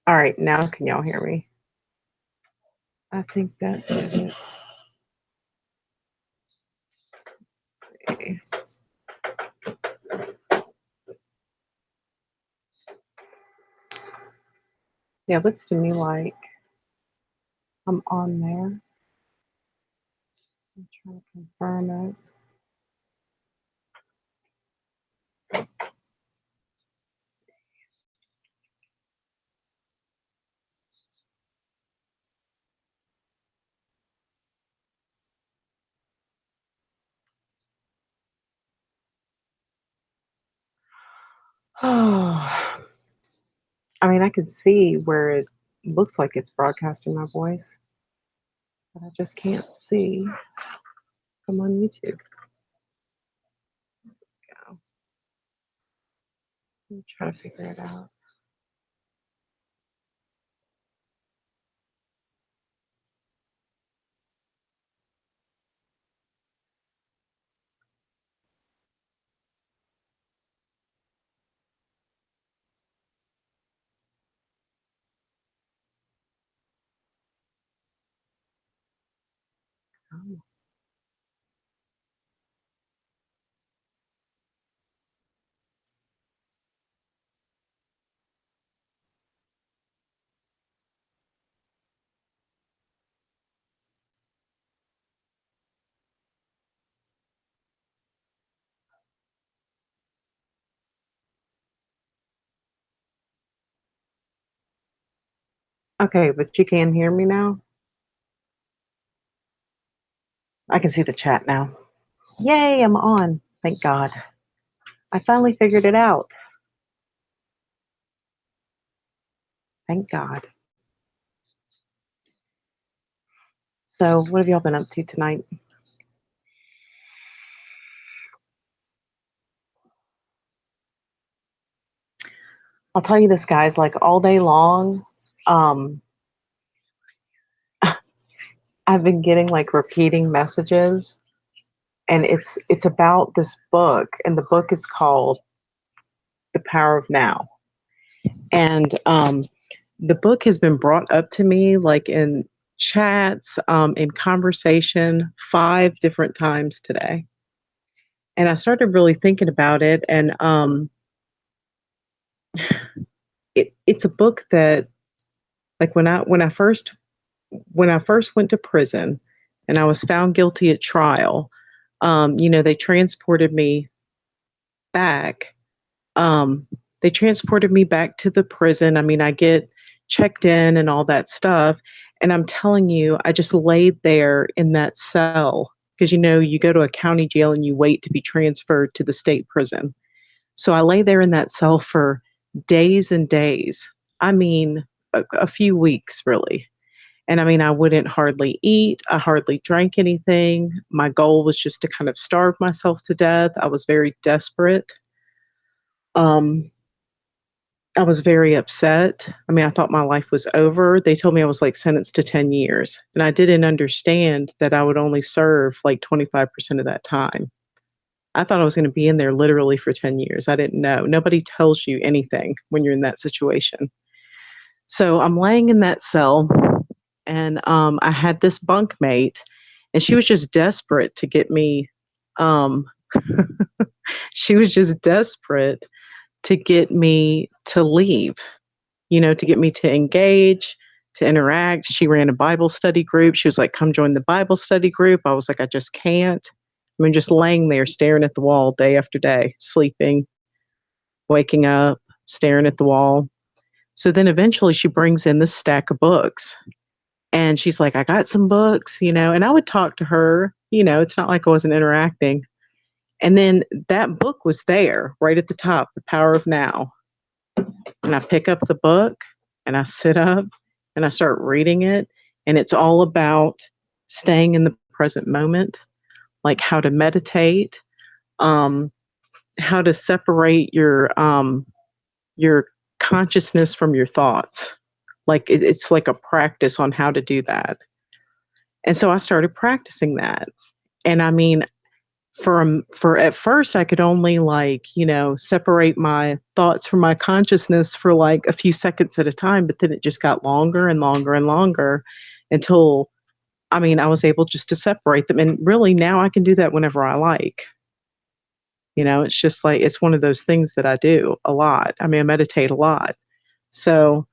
All right, now can y'all hear me? I think that did it. Let's see. Yeah, it looks to me like I'm on there. I'm trying to confirm it. Oh, I mean, I can see where it looks like it's broadcasting my voice, but I just can't see. I'm on YouTube. Go. Let me try to figure it out. Oh. Okay, but you can hear me now? I can see the chat now. Yay, I'm on. Thank God. I finally figured it out. Thank God. So, what have y'all been up to tonight? I'll tell you this, guys, like all day long, um, I've been getting like repeating messages, and it's about this book, and the book is called The Power of Now. And the book has been brought up to me like in chats, in conversation 5 different times today. And I started really thinking about it, and it's a book that, like, when I first went to prison and I was found guilty at trial, they transported me back. Um, they transported me back to the prison. I mean, I get checked in and all that stuff. And I'm telling you, I just laid there in that cell because, you go to a county jail and you wait to be transferred to the state prison. So I lay there in that cell for days and days. I mean, a few weeks, really. And I mean, I wouldn't hardly eat. I hardly drank anything. My goal was just to kind of starve myself to death. I was very desperate. Um, I was very upset. I mean, I thought my life was over. They told me I was like sentenced to 10 years. And I didn't understand that I would only serve like 25% of that time. I thought I was going to be in there literally for 10 years. I didn't know. Nobody tells you anything when you're in that situation. So I'm laying in that cell, and I had this bunkmate, and she was just desperate to get me. Um, she was just desperate to get me to leave, to get me to engage, to interact. She ran a Bible study group. She was like, come join the Bible study group. I was like, I just can't. I mean, just laying there staring at the wall day after day, sleeping, waking up, staring at the wall. So then eventually she brings in this stack of books, and she's like, I got some books, and I would talk to her, it's not like I wasn't interacting. And then that book was there right at the top, The Power of Now. And I pick up the book and I sit up and I start reading it. And it's all about staying in the present moment, like how to meditate, um, how to separate your consciousness from your thoughts. Like it's like a practice on how to do that. And so I started practicing that. And I mean, For at first I could only like, separate my thoughts from my consciousness for like a few seconds at a time, but then it just got longer and longer and longer until I was able just to separate them. And really now I can do that whenever I like. It's just like it's one of those things that I do a lot. I meditate a lot. So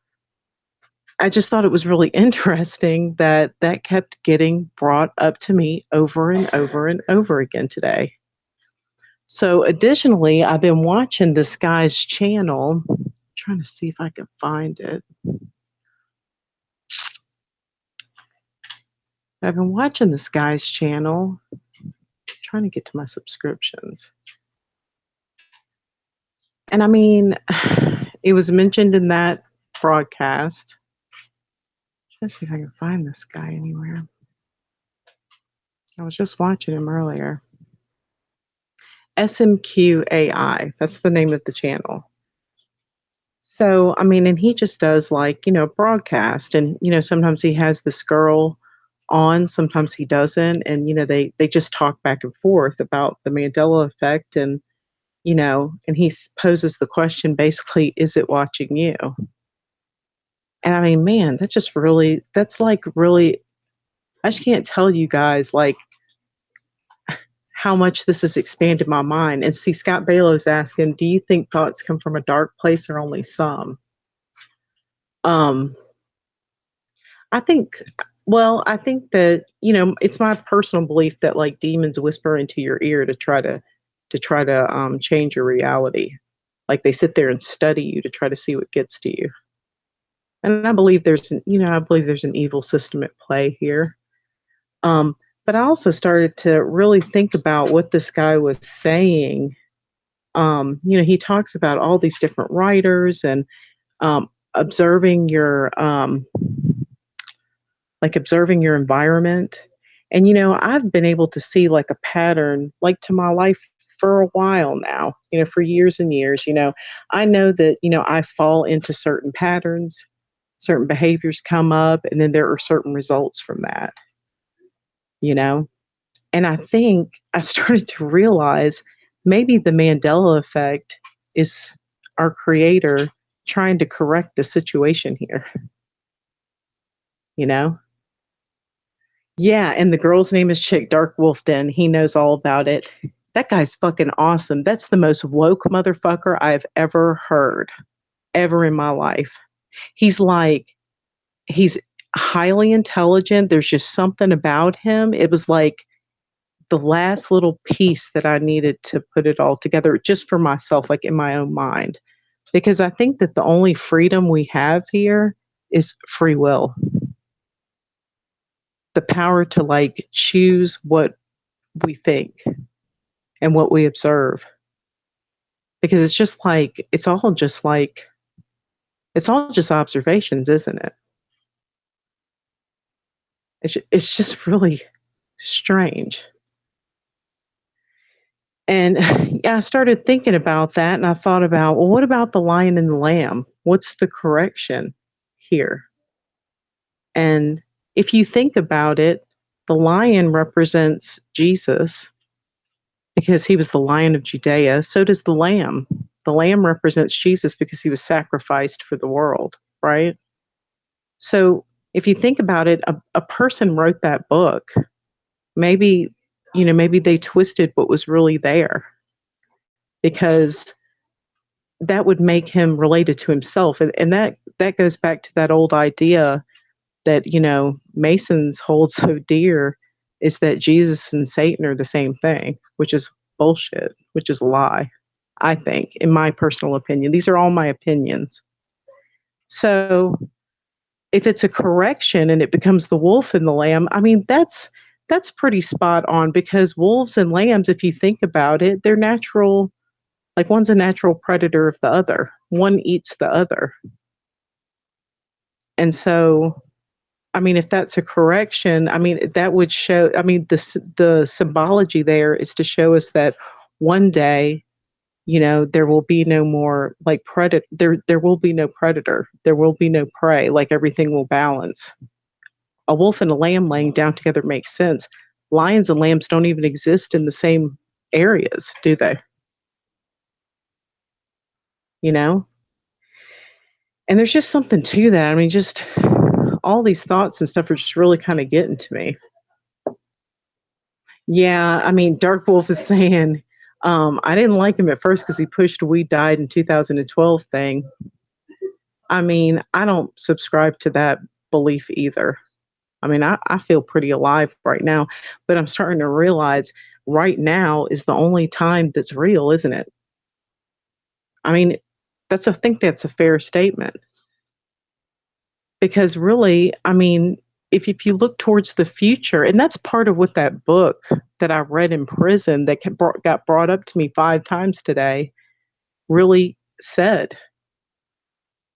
I just thought it was really interesting that that kept getting brought up to me over and over and over again today. So additionally, I've been watching this guy's channel. I'm trying to see if I can find it. I've been watching this guy's channel, trying to get to my subscriptions. And it was mentioned in that broadcast. Let's see if I can find this guy anywhere. I was just watching him earlier. SMQAI, that's the name of the channel. So, and he just does like, broadcast and, sometimes he has this girl on, sometimes he doesn't. And, they just talk back and forth about the Mandela effect and, and he poses the question basically, is it watching you? And man, that's like really, I just can't tell you guys like how much this has expanded my mind. And see, Scott Balo's asking, do you think thoughts come from a dark place or only some? I think, I think that, it's my personal belief that like demons whisper into your ear to try to change your reality. Like they sit there and study you to try to see what gets to you. And I believe there's an evil system at play here. But I also started to really think about what this guy was saying. He talks about all these different writers and observing your environment. And I've been able to see like a pattern like to my life for a while now, for years and years. I know that I fall into certain patterns, certain behaviors come up, and then there are certain results from that. And I think I started to realize maybe the Mandela effect is our creator trying to correct the situation here. Yeah, and the girl's name is Chick Dark Wolfden. He knows all about it. That guy's fucking awesome. That's the most woke motherfucker I've ever heard, ever in my life. He's highly intelligent. There's just something about him. It was like the last little piece that I needed to put it all together just for myself, like in my own mind. Because I think that the only freedom we have here is free will. The power to like choose what we think and what we observe. Because it's all just observations, isn't it? It's just really strange. And yeah, I started thinking about that and I thought about, well, what about the lion and the lamb? What's the correction here? And if you think about it, the lion represents Jesus because he was the Lion of Judea. So does the lamb. The lamb represents Jesus because he was sacrificed for the world, right? So if you think about it, a person wrote that book. Maybe they twisted what was really there because that would make him related to himself. And that goes back to that old idea that, Masons hold so dear, is that Jesus and Satan are the same thing, which is bullshit, which is a lie, I think, in my personal opinion. These are all my opinions. So if it's a correction and it becomes the wolf and the lamb, that's pretty spot on because wolves and lambs, if you think about it, they're natural, like one's a natural predator of the other. One eats the other. And so, if that's a correction, that would show, the symbology there is to show us that one day, there will be no more like predator. There will be no predator. There will be no prey. Like everything will balance. A wolf and a lamb laying down together makes sense. Lions and lambs don't even exist in the same areas, do they? You know? And there's just something to that. I mean, just all these thoughts and stuff are just really kind of getting to me. Yeah, I mean, Dark Wolf is saying, I didn't like him at first because he pushed "We Died in 2012" thing. I mean, I don't subscribe to that belief either. I mean, I feel pretty alive right now, but I'm starting to realize right now is the only time that's real, isn't it? I mean, I think that's a fair statement because really, I mean, if you look towards the future, and that's part of what that book that I read in prison that got brought up to me 5 times today really said,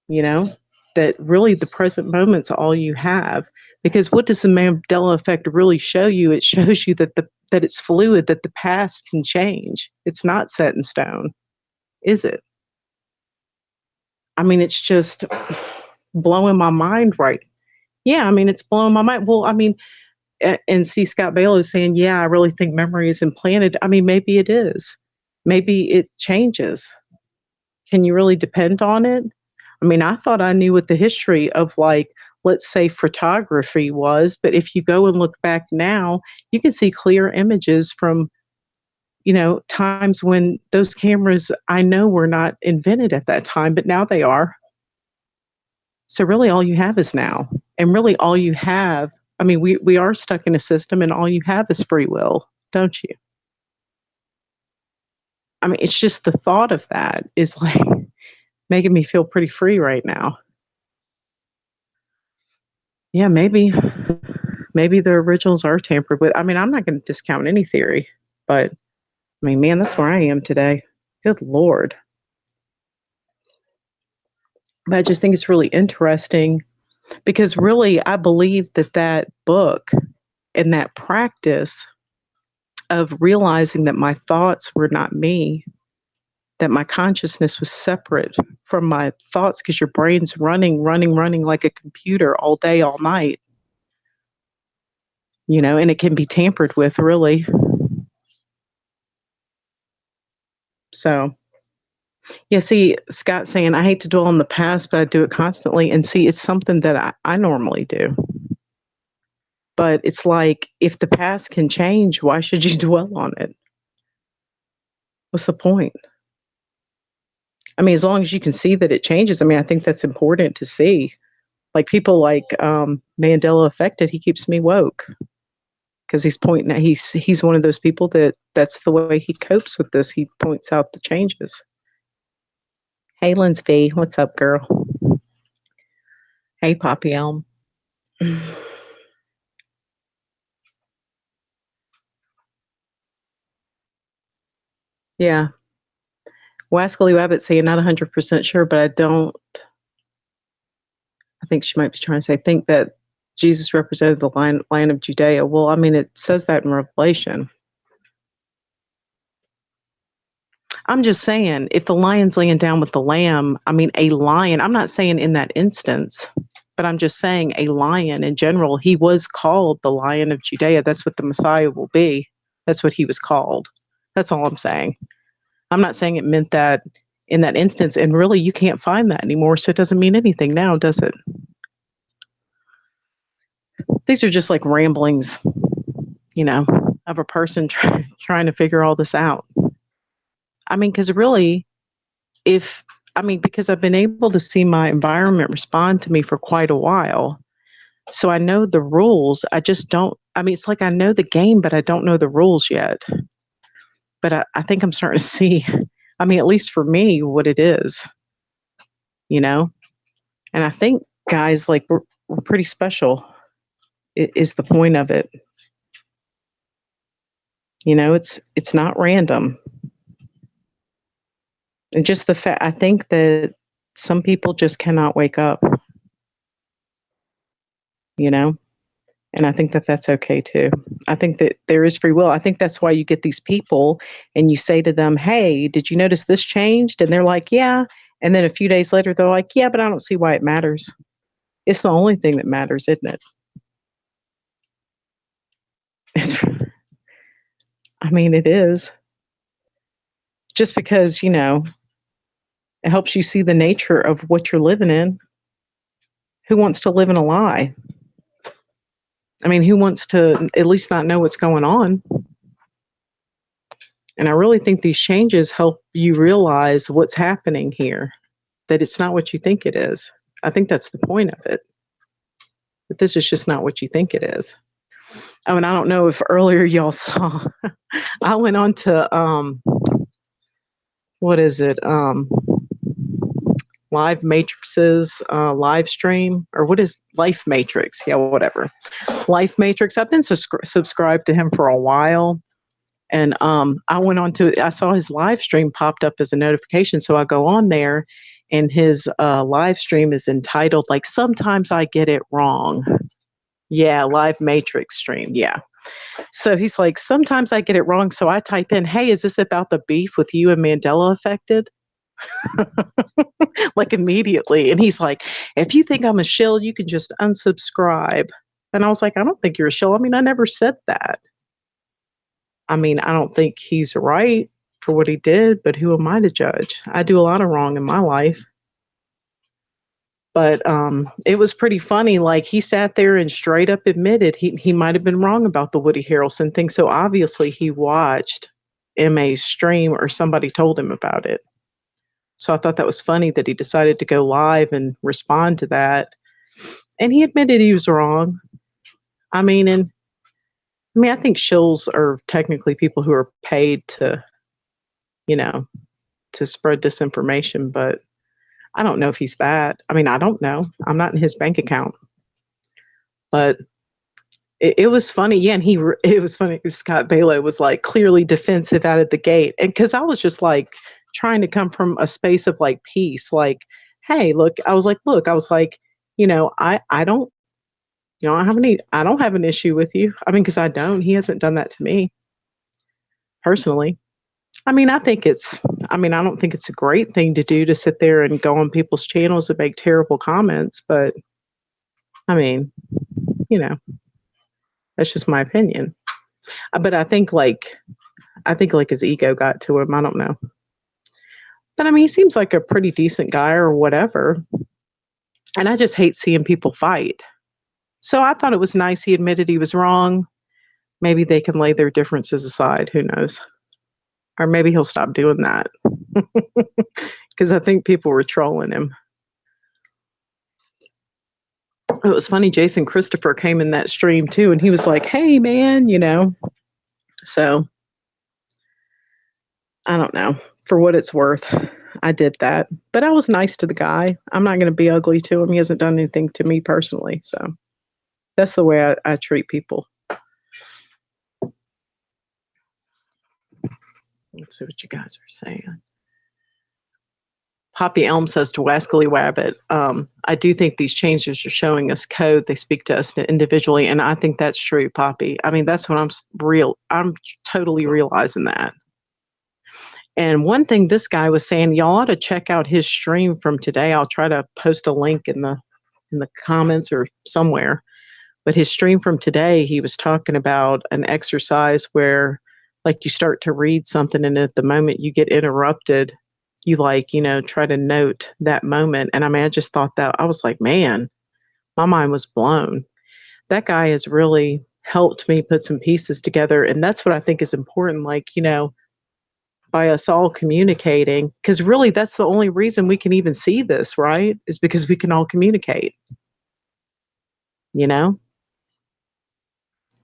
you know, that really the present moment's all you have. Because what does the Mandela effect really show you? It shows you that it's fluid, that the past can change. It's not set in stone, is it? I mean, it's just blowing my mind right. Yeah, I mean, it's blowing my mind. Well, I mean, and see Scott Baio is saying, yeah, I really think memory is implanted. I mean, maybe it is. Maybe it changes. Can you really depend on it? I mean, I thought I knew what the history of, like, let's say photography was, but if you go and look back now, you can see clear images from, times when those cameras I know were not invented at that time, but now they are. So really all you have is now. And really all you have, I mean, we are stuck in a system and all you have is free will, don't you? I mean, it's just the thought of that is like making me feel pretty free right now. Yeah, maybe the originals are tampered with. I mean, I'm not going to discount any theory, but I mean, man, that's where I am today. Good Lord. But I just think it's really interesting because really I believe that book and that practice of realizing that my thoughts were not me, that my consciousness was separate from my thoughts because your brain's running like a computer all day, all night, and it can be tampered with, really. So, yeah, see, Scott saying, I hate to dwell on the past, but I do it constantly. And see, it's something that I normally do. But it's like, if the past can change, why should you dwell on it? What's the point? I mean, as long as you can see that it changes, I mean, I think that's important to see. Like people like Mandela affected, he keeps me woke because he's pointing out he's one of those people that's the way he copes with this. He points out the changes. Hey, Lindsay, what's up, girl? Hey, Poppy Elm. Yeah. Wascally Wabbit saying not 100% sure, but I think she might be trying to say, think that Jesus represented the line of Judea. Well, I mean, it says that in Revelation. I'm just saying, if the lion's laying down with the lamb, I mean, a lion, I'm not saying in that instance, but I'm just saying a lion in general, he was called the Lion of Judea. That's what the Messiah will be. That's what he was called. That's all I'm saying. I'm not saying it meant that in that instance, and really you can't find that anymore, so it doesn't mean anything now, does it? These are just like ramblings, of a person trying to figure all this out. I mean, because really, because I've been able to see my environment respond to me for quite a while. So I know the rules. I just don't, I mean, it's like I know the game, but I don't know the rules yet. But I think I'm starting to see, I mean, at least for me, what it is, you know? And I think, guys, like we're pretty special, is the point of it. It's not random. And just the fact, I think that some people just cannot wake up, you know? And I think that that's okay too. I think that there is free will. I think that's why you get these people and you say to them, hey, did you notice this changed? And they're like, yeah. And then a few days later, they're like, yeah, but I don't see why it matters. It's the only thing that matters, isn't it? I mean, it is. just because, it helps you see the nature of what you're living in. Who wants to live in a lie? I mean, who wants to at least not know what's going on? And I really think these changes help you realize what's happening here, that it's not what you think it is. I think that's the point of it, that this is just not what you think it is. Oh, and I don't know if earlier y'all saw, I went on to, what is it? Live Matrix's live stream, or what is Life Matrix? Yeah, whatever. Life Matrix. I've been subscribed to him for a while. And I went on to, I saw his live stream popped up as a notification. So I go on there, and his live stream is entitled, like, Sometimes I Get It Wrong. Yeah, Live Matrix stream. Yeah. So he's like, Sometimes I get it wrong. So I type in, hey, is this about the beef with you and Mandela affected? Like immediately. And he's like, if you think I'm a shill, you can just unsubscribe. And I was like, I don't think you're a shill. I mean, I never said that. I mean, I don't think he's right for what he did, but who am I to judge? I do a lot of wrong in my life. But it was pretty funny. Like, he sat there and straight up admitted he might have been wrong about the Woody Harrelson thing. So obviously he watched MA's stream, or somebody told him about it. So I thought that was funny that he decided to go live and respond to that. And he admitted he was wrong. I mean, I think shills are technically people who are paid to, to spread disinformation, but I don't know if he's that. I mean, I don't know. I'm not in his bank account. But it was funny. Yeah, and it was funny. Scott Bailo was like clearly defensive out of the gate. And because I was just like trying to come from a space of like peace, like, hey, look, I was like, I don't, I don't have an issue with you. I mean, because I don't. He hasn't done that to me personally. I mean, I don't think it's a great thing to do, to sit there and go on people's channels and make terrible comments. But I mean, that's just my opinion. But I think like his ego got to him. I don't know. But I mean, he seems like a pretty decent guy or whatever. And I just hate seeing people fight. So I thought it was nice he admitted he was wrong. Maybe they can lay their differences aside. Who knows? Or maybe he'll stop doing that. Because I think people were trolling him. It was funny. Jason Christopher came in that stream too, and he was like, hey, man, So I don't know. For what it's worth, I did that. But I was nice to the guy. I'm not going to be ugly to him. He hasn't done anything to me personally. So that's the way I treat people. Let's see what you guys are saying. Poppy Elm says to Wascally Wabbit, I do think these changes are showing us code. They speak to us individually. And I think that's true, Poppy. I mean, that's what I'm totally realizing that. And one thing this guy was saying, y'all ought to check out his stream from today. I'll try to post a link in the comments or somewhere. But his stream from today, he was talking about an exercise where, like, you start to read something, and at the moment you get interrupted, you try to note that moment. And I mean, I just thought that, I was like, man, my mind was blown. That guy has really helped me put some pieces together. And that's what I think is important. Like, by us all communicating, because really that's the only reason we can even see this, right? Is because we can all communicate.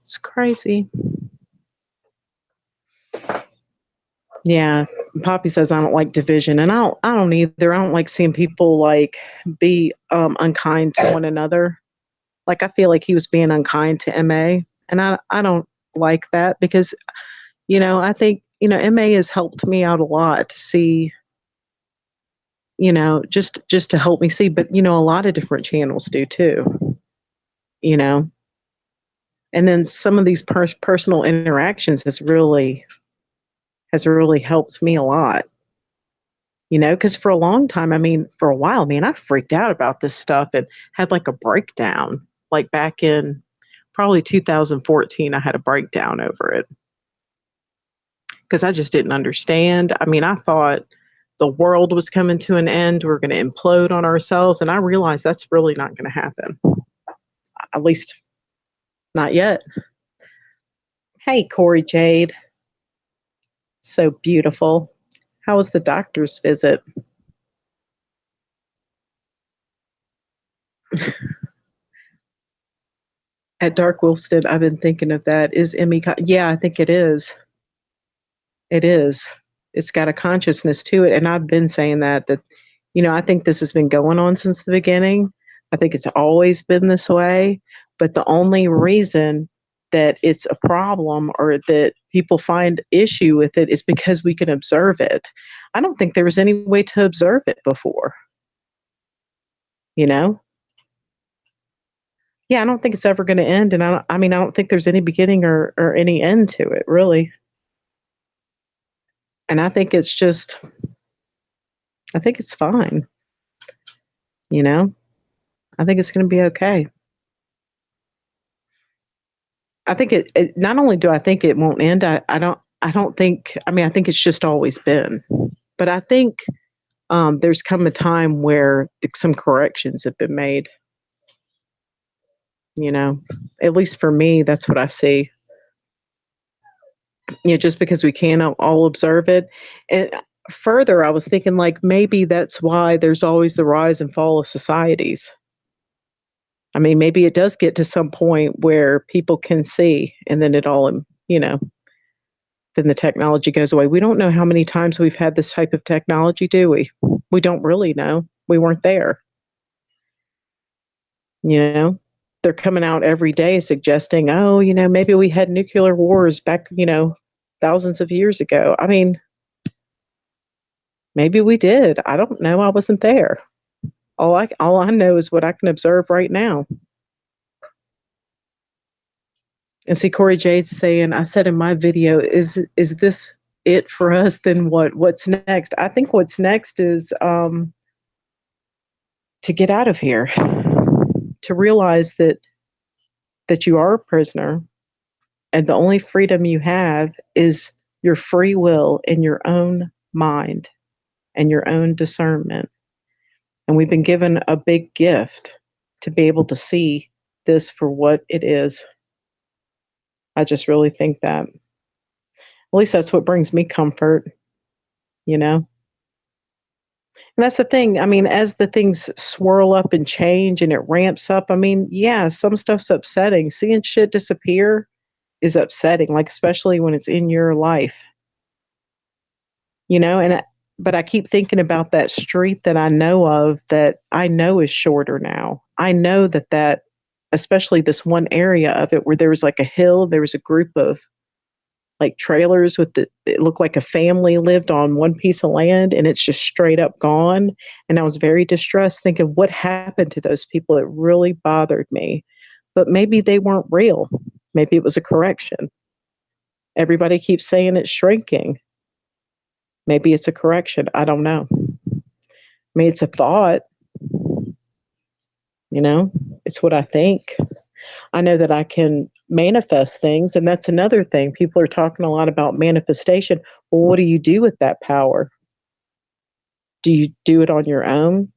It's crazy. Yeah. Poppy says, I don't like division, and I don't either. I don't like seeing people like be unkind to one another. Like, I feel like he was being unkind to MA, and I don't like that, because I think MA has helped me out a lot to see, just to help me see, but a lot of different channels do too, and then some of these personal interactions has really helped me a lot. Because for a long time, for a while, man, I freaked out about this stuff and had like a breakdown. Like back in probably 2014, I had a breakdown over it. because I just didn't understand. I mean, I thought the world was coming to an end. We're going to implode on ourselves. And I realized that's really not going to happen, at least not yet. Hey, Corey Jade. So beautiful. How was the doctor's visit? At Dark Wolfstead, I've been thinking of that. Is Emmy? Yeah, I think it is. It is. It's got a consciousness to it, and I've been saying that I think this has been going on since the beginning. I think it's always been this way, but the only reason that it's a problem or that people find issue with it is because we can observe it. I don't think there was any way to observe it before. You know? Yeah, I don't think it's ever going to end, and I don't think there's any beginning or any end to it, really. And I think it's just I think it's fine, you know? I think it's gonna be okay. I think it not only do I think it won't end, I don't think I think it's just always been. But I think, there's come a time where some corrections have been made, you know? At least for me, that's what I see. Just because we can't all observe it. And further, I was thinking, like, maybe that's why there's always the rise and fall of societies. I mean, maybe it does get to some point where people can see and then then the technology goes away. We don't know how many times we've had this type of technology, do we? We don't really know. We weren't there, you know? They're coming out every day suggesting, oh, maybe we had nuclear wars back, thousands of years ago. I mean, maybe we did. I don't know. I wasn't there. All I know is what I can observe right now. And see, Corey Jade's saying, I said in my video, is this it for us? Then what's next? I think what's next is to get out of here, to realize that you are a prisoner, and the only freedom you have is your free will in your own mind and your own discernment. And we've been given a big gift to be able to see this for what it is. I just really think that. At least that's what brings me comfort, you know? And that's the thing. I mean, as the things swirl up and change and it ramps up, I mean, yeah, some stuff's upsetting. Seeing shit disappear is upsetting, like especially when it's in your life, but I keep thinking about that street that I know of that I know is shorter now. I know that especially this one area of it where there was like a hill, there was a group of like trailers it looked like a family lived on one piece of land and it's just straight up gone. And I was very distressed thinking what happened to those people. It really bothered me. But maybe they weren't real. Maybe it was a correction. Everybody keeps saying it's shrinking. Maybe it's a correction. I don't know. I mean, it's a thought, it's what I think. I know that I can manifest things, and that's another thing. People are talking a lot about manifestation. Well, what do you do with that power? Do you do it on your own?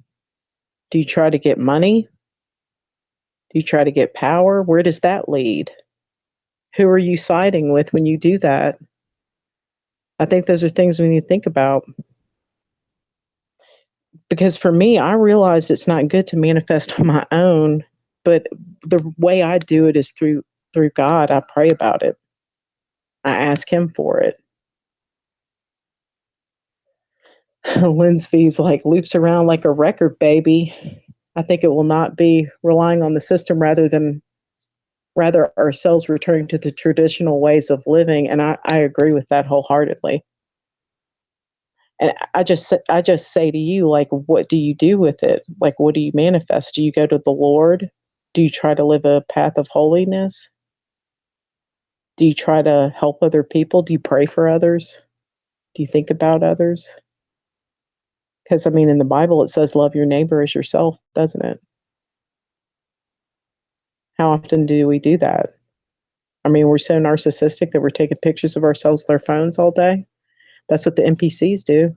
Do you try to get money? Do you try to get power? Where does that lead? Who are you siding with when you do that? I think those are things we need to think about. Because for me, I realized it's not good to manifest on my own, but the way I do it is through God. I pray about it. I ask him for it. Lindsay's like loops around like a record, baby. I think it will not be relying on the system rather ourselves returning to the traditional ways of living. And I agree with that wholeheartedly. And I just say to you, like, what do you do with it? Like, what do you manifest? Do you go to the Lord? Do you try to live a path of holiness? Do you try to help other people? Do you pray for others? Do you think about others? Because, I mean, in the Bible, it says love your neighbor as yourself, doesn't it? How often do we do that? I mean, we're so narcissistic that we're taking pictures of ourselves with our phones all day. That's what the NPCs do.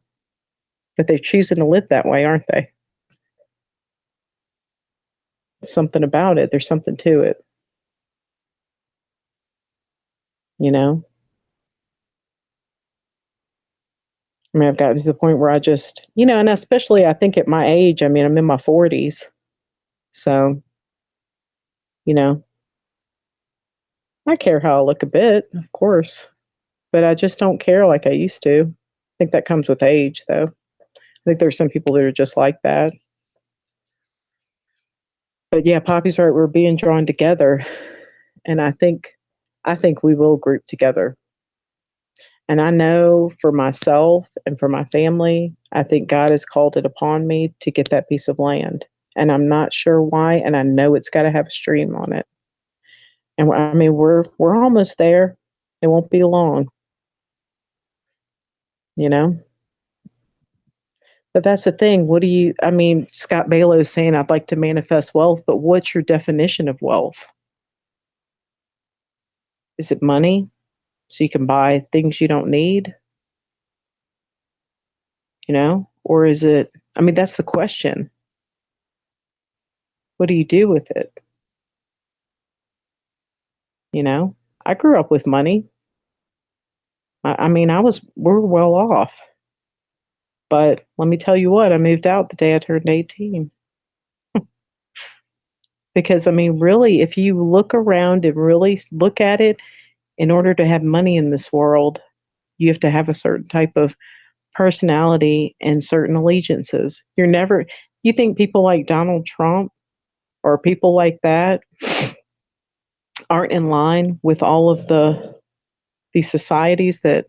But they're choosing to live that way, aren't they? Something about it. There's something to it, you know? I mean, I've gotten to the point where I just, and especially I think at my age, I mean, I'm in my 40s. So, you know, I care how I look a bit, of course, but I just don't care like I used to. I think that comes with age, though. I think there's some people that are just like that. But yeah, Poppy's right. We're being drawn together, and I think we will group together. And I know for myself and for my family, I think God has called it upon me to get that piece of land. And I'm not sure why, and I know it's got to have a stream on it. And I mean, we're almost there. It won't be long, you know. But that's the thing. I mean, Scott Balo's saying, I'd like to manifest wealth, but what's your definition of wealth? Is it money so you can buy things you don't need, Or is it, I mean, that's the question. What do you do with it? I grew up with money. I mean, we're well off. But let me tell you what, I moved out the day I turned 18. Because, I mean, really, if you look around and really look at it, in order to have money in this world, you have to have a certain type of personality and certain allegiances. You think people like Donald Trump or people like that aren't in line with all of these societies that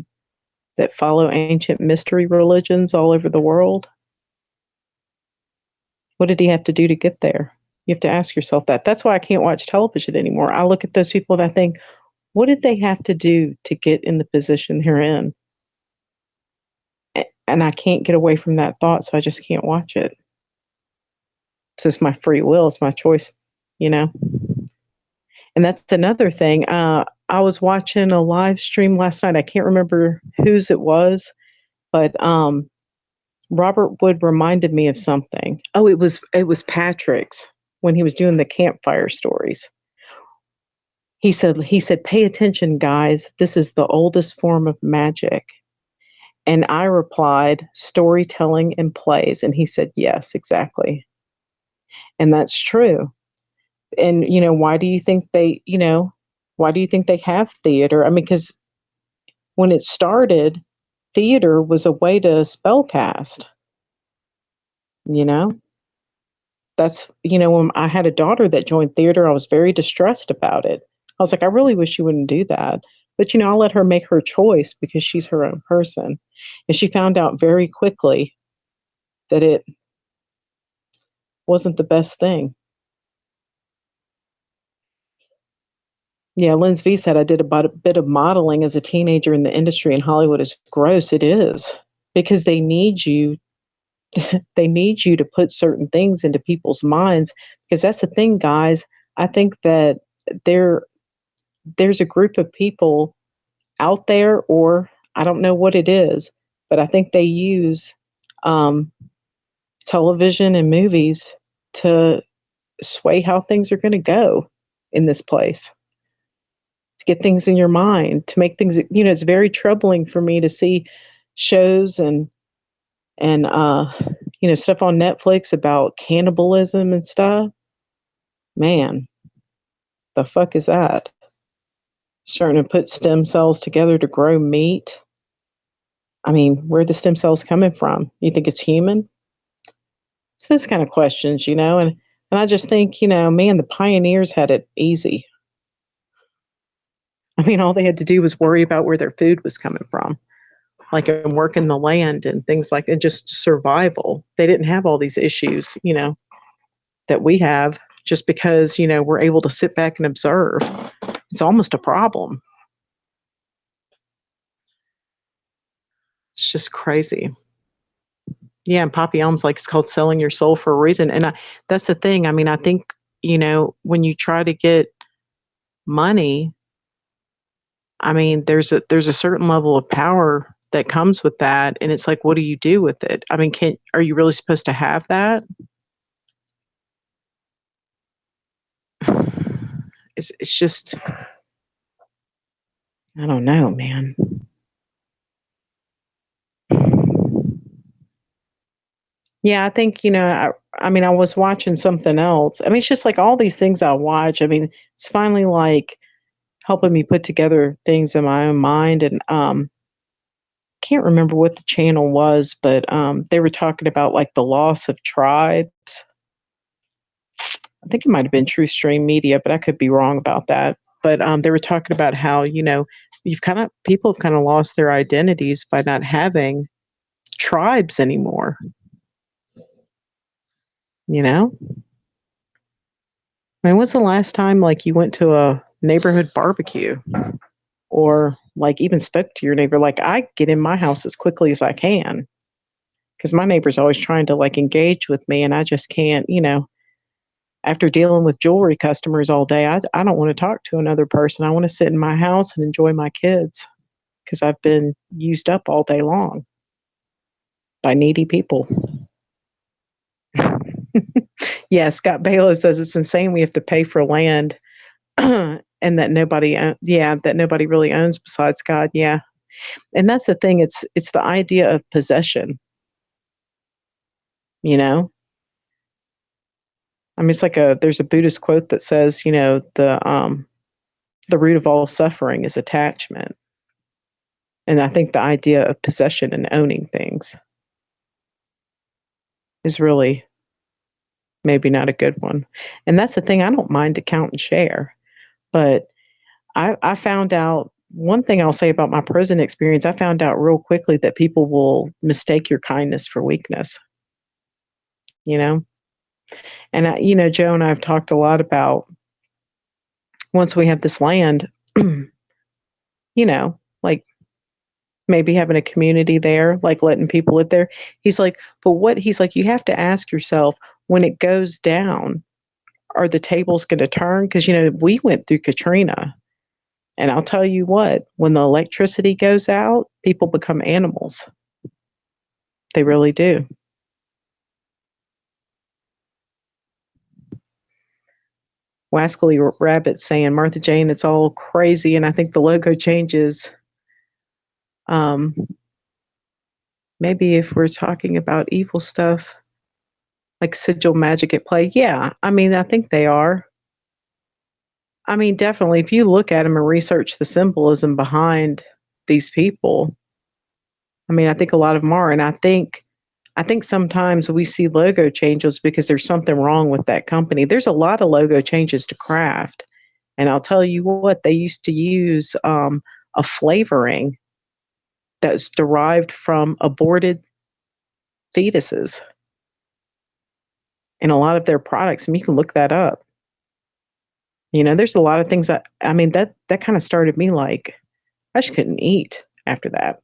follow ancient mystery religions all over the world? What did he have to do to get there? You have to ask yourself that. That's why I can't watch television anymore. I look at those people and I think, what did they have to do to get in the position they're in? And I can't get away from that thought, so I just can't watch it. It's my free will, it's my choice, you know? And that's another thing. I was watching a live stream last night. I can't remember whose it was, but Robert Wood reminded me of something. Oh, it was Patrick's when he was doing the campfire stories. He said, pay attention, guys. This is the oldest form of magic. And I replied, storytelling and plays. And he said, yes, exactly. And that's true. And, why do you think why do you think they have theater? I mean, because when it started, theater was a way to spellcast, you know? When I had a daughter that joined theater, I was very distressed about it. I was like, I really wish you wouldn't do that. But, I let her make her choice because she's her own person. And she found out very quickly that it wasn't the best thing. Yeah, Linz V said, I did about a bit of modeling as a teenager in the industry, and Hollywood is gross. It is, because they need you. They need you to put certain things into people's minds, because that's the thing, guys. I think that there's a group of people out there, or I don't know what it is, but I think they use television and movies to sway how things are going to go in this place, to get things in your mind, to make things, it's very troubling for me to see shows and stuff on Netflix about cannibalism and stuff. Man, the fuck is that? Starting to put stem cells together to grow meat. I mean, where are the stem cells coming from? You think it's human? It's those kind of questions, and I just think, man, the pioneers had it easy. I mean, all they had to do was worry about where their food was coming from, like and working the land and things like that, just survival. They didn't have all these issues, that we have just because, we're able to sit back and observe. It's almost a problem. It's just crazy. Yeah, and Poppy Elm's like, it's called selling your soul for a reason. And that's the thing. I mean, I think, when you try to get money, I mean, there's a certain level of power that comes with that, and it's like, what do you do with it? I mean, can are you really supposed to have that? It's just I don't know, man. Yeah, I think, I mean, I was watching something else. I mean, it's just like all these things I watch. I mean, it's finally like helping me put together things in my own mind. And can't remember what the channel was, but they were talking about like the loss of tribes. I think it might have been True Stream Media, but I could be wrong about that. But they were talking about how, people have kind of lost their identities by not having tribes anymore, you know? I mean, when's the last time like you went to a neighborhood barbecue or like even spoke to your neighbor? Like I get in my house as quickly as I can because my neighbor's always trying to like engage with me and I just can't, after dealing with jewelry customers all day, I don't want to talk to another person. I want to sit in my house and enjoy my kids because I've been used up all day long by needy people. Yeah, Scott Baylor says it's insane we have to pay for land and that that nobody really owns besides God. Yeah. And that's the thing, it's the idea of possession, you know? I mean, it's like there's a Buddhist quote that says, the root of all suffering is attachment. And I think the idea of possession and owning things is really maybe not a good one. And that's the thing, I don't mind to count and share, but I found out one thing I'll say about my prison experience, I found out real quickly that people will mistake your kindness for weakness, you know? And Joe and I have talked a lot about once we have this land, like maybe having a community there, like letting people live there. He's like, you have to ask yourself when it goes down, are the tables going to turn? Because, we went through Katrina. And I'll tell you what, when the electricity goes out, people become animals. They really do. Wascally Rabbit saying, Martha Jane, it's all crazy. And I think the logo changes. Um, maybe if we're talking about evil stuff, like sigil magic at play. Yeah, I mean, I think they are. I mean, definitely, if you look at them and research the symbolism behind these people, I mean, I think a lot of them are. And I think sometimes we see logo changes because there's something wrong with that company. There's a lot of logo changes to craft. And I'll tell you what, they used to use a flavoring that's derived from aborted fetuses in a lot of their products. And you can look that up. There's a lot of things that kind of started me like, I just couldn't eat after that.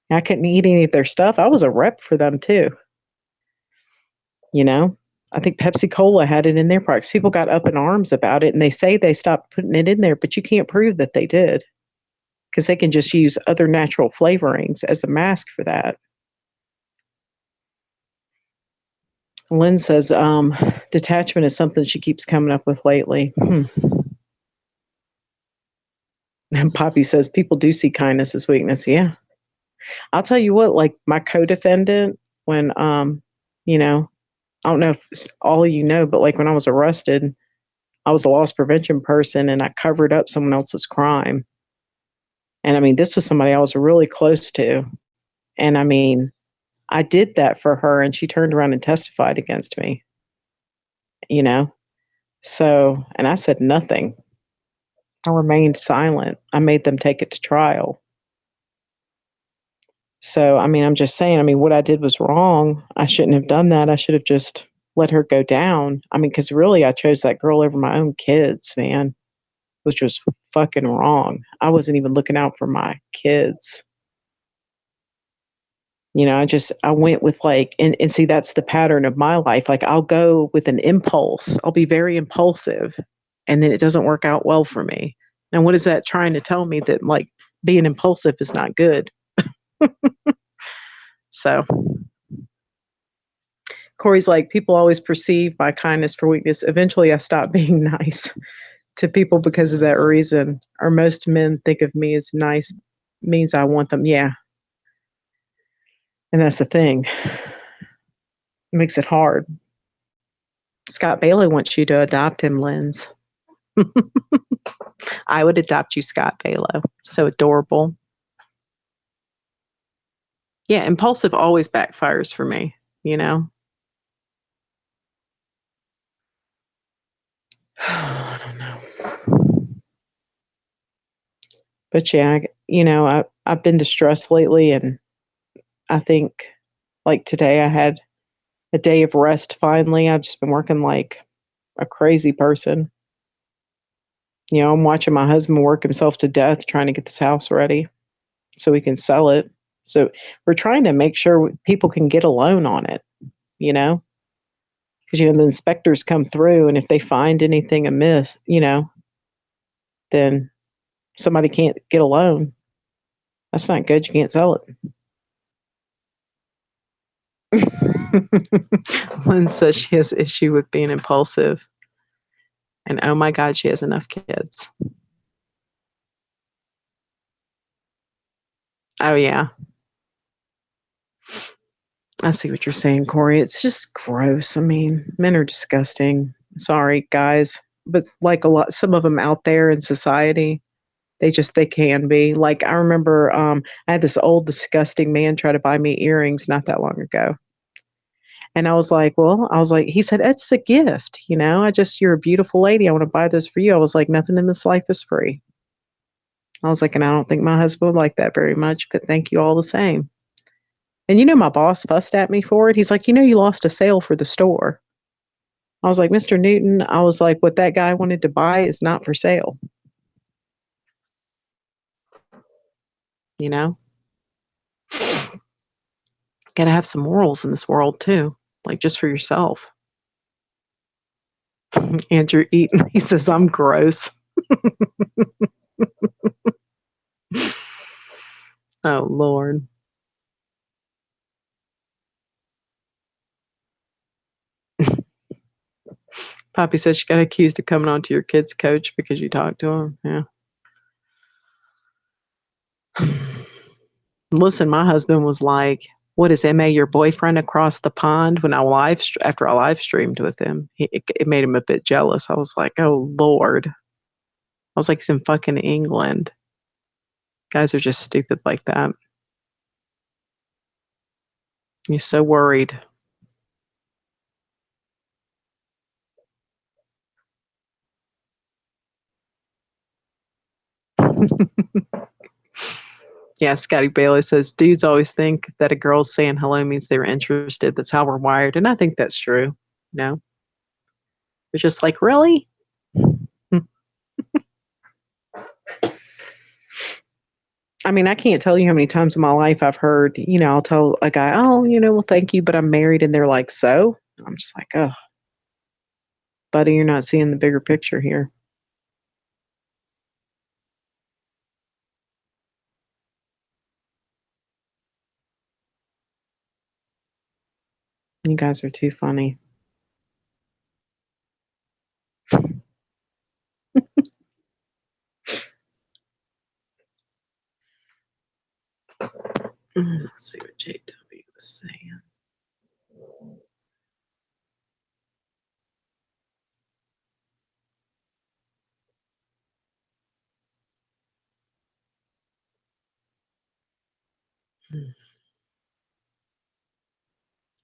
I couldn't eat any of their stuff. I was a rep for them too. You know, I think Pepsi Cola had it in their products. People got up in arms about it and they say they stopped putting it in there, but you can't prove that they did because they can just use other natural flavorings as a mask for that. Lynn says, detachment is something she keeps coming up with lately. And Poppy says, people do see kindness as weakness. Yeah. I'll tell you what, like my co-defendant, when, I don't know if all of you know, but like when I was arrested, I was a loss prevention person and I covered up someone else's crime. And I mean, this was somebody I was really close to. And I mean, I did that for her and she turned around and testified against me, you know? So, and I said nothing. I remained silent. I made them take it to trial. So, I mean, I'm just saying, I mean, what I did was wrong. I shouldn't have done that. I should have just let her go down. I mean, because really, I chose that girl over my own kids, man, which was fucking wrong. I wasn't even looking out for my kids. I went with like, and see, that's the pattern of my life. Like, I'll go with an impulse, I'll be very impulsive, and then it doesn't work out well for me. And what is that trying to tell me? That like being impulsive is not good. So Corey's like, people always perceive my kindness for weakness. Eventually I stopped being nice to people because of that reason. Or most men think of me as nice means I want them. Yeah. And that's the thing. It makes it hard. Scott Bailey wants you to adopt him, Linz. I would adopt you, Scott Bailey. So adorable. Yeah, impulsive always backfires for me, you know? I don't know. But yeah, I've been distressed lately, and I think like today I had a day of rest finally. I've just been working like a crazy person. I'm watching my husband work himself to death trying to get this house ready so we can sell it. So we're trying to make sure people can get a loan on it, you know? Because the inspectors come through, and if they find anything amiss, then somebody can't get a loan. That's not good. You can't sell it. Lynn says she has issue with being impulsive, and oh my God, she has enough kids. Oh yeah, I see what you're saying, Corey. It's just gross. I mean, men are disgusting. Sorry, guys, but like some of them out there in society, they can be. Like I remember, I had this old disgusting man try to buy me earrings not that long ago. And he said, it's a gift. You're a beautiful lady. I want to buy those for you. I was like, nothing in this life is free. I was like, and I don't think my husband would like that very much, but thank you all the same. And my boss fussed at me for it. He's like, you lost a sale for the store. I was like, Mr. Newton, I was like, what that guy wanted to buy is not for sale. You know, got to have some morals in this world too, like just for yourself. Andrew Eaton, he says, I'm gross. Oh, Lord. Poppy says she got accused of coming on to your kid's coach because you talked to him. Yeah. Listen, my husband was like, what is MA, your boyfriend across the pond? When after I live streamed with him, it made him a bit jealous. I was like, oh, Lord. I was like, he's in fucking England. Guys are just stupid like that. You're so worried. Yeah, Scotty Bailey says, dudes always think that a girl's saying hello means they're interested. That's how we're wired. And I think that's true. No, they're just like, really? I mean, I can't tell you how many times in my life I've heard, I'll tell a guy, oh, well, thank you, but I'm married. And they're like, so? I'm just like, oh, buddy, you're not seeing the bigger picture here. You guys are too funny. Let's see what JW was saying.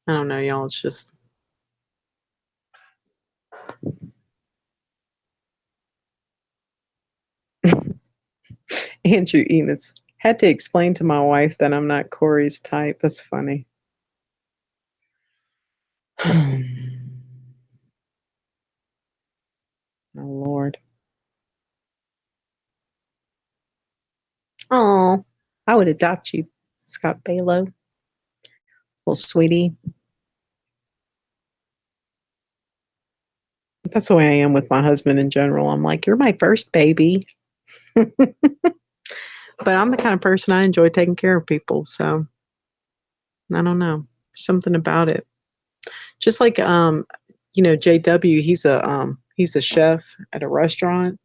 I don't know, y'all. It's just Andrew Enos had to explain to my wife that I'm not Corey's type. That's funny. Oh, Lord. Oh, I would adopt you, Scott Balo. Little sweetie. That's the way I am with my husband in general. I'm like, you're my first baby. But I'm the kind of person I enjoy taking care of people, so I don't know. Something about it. Just like JW, he's a chef at a restaurant.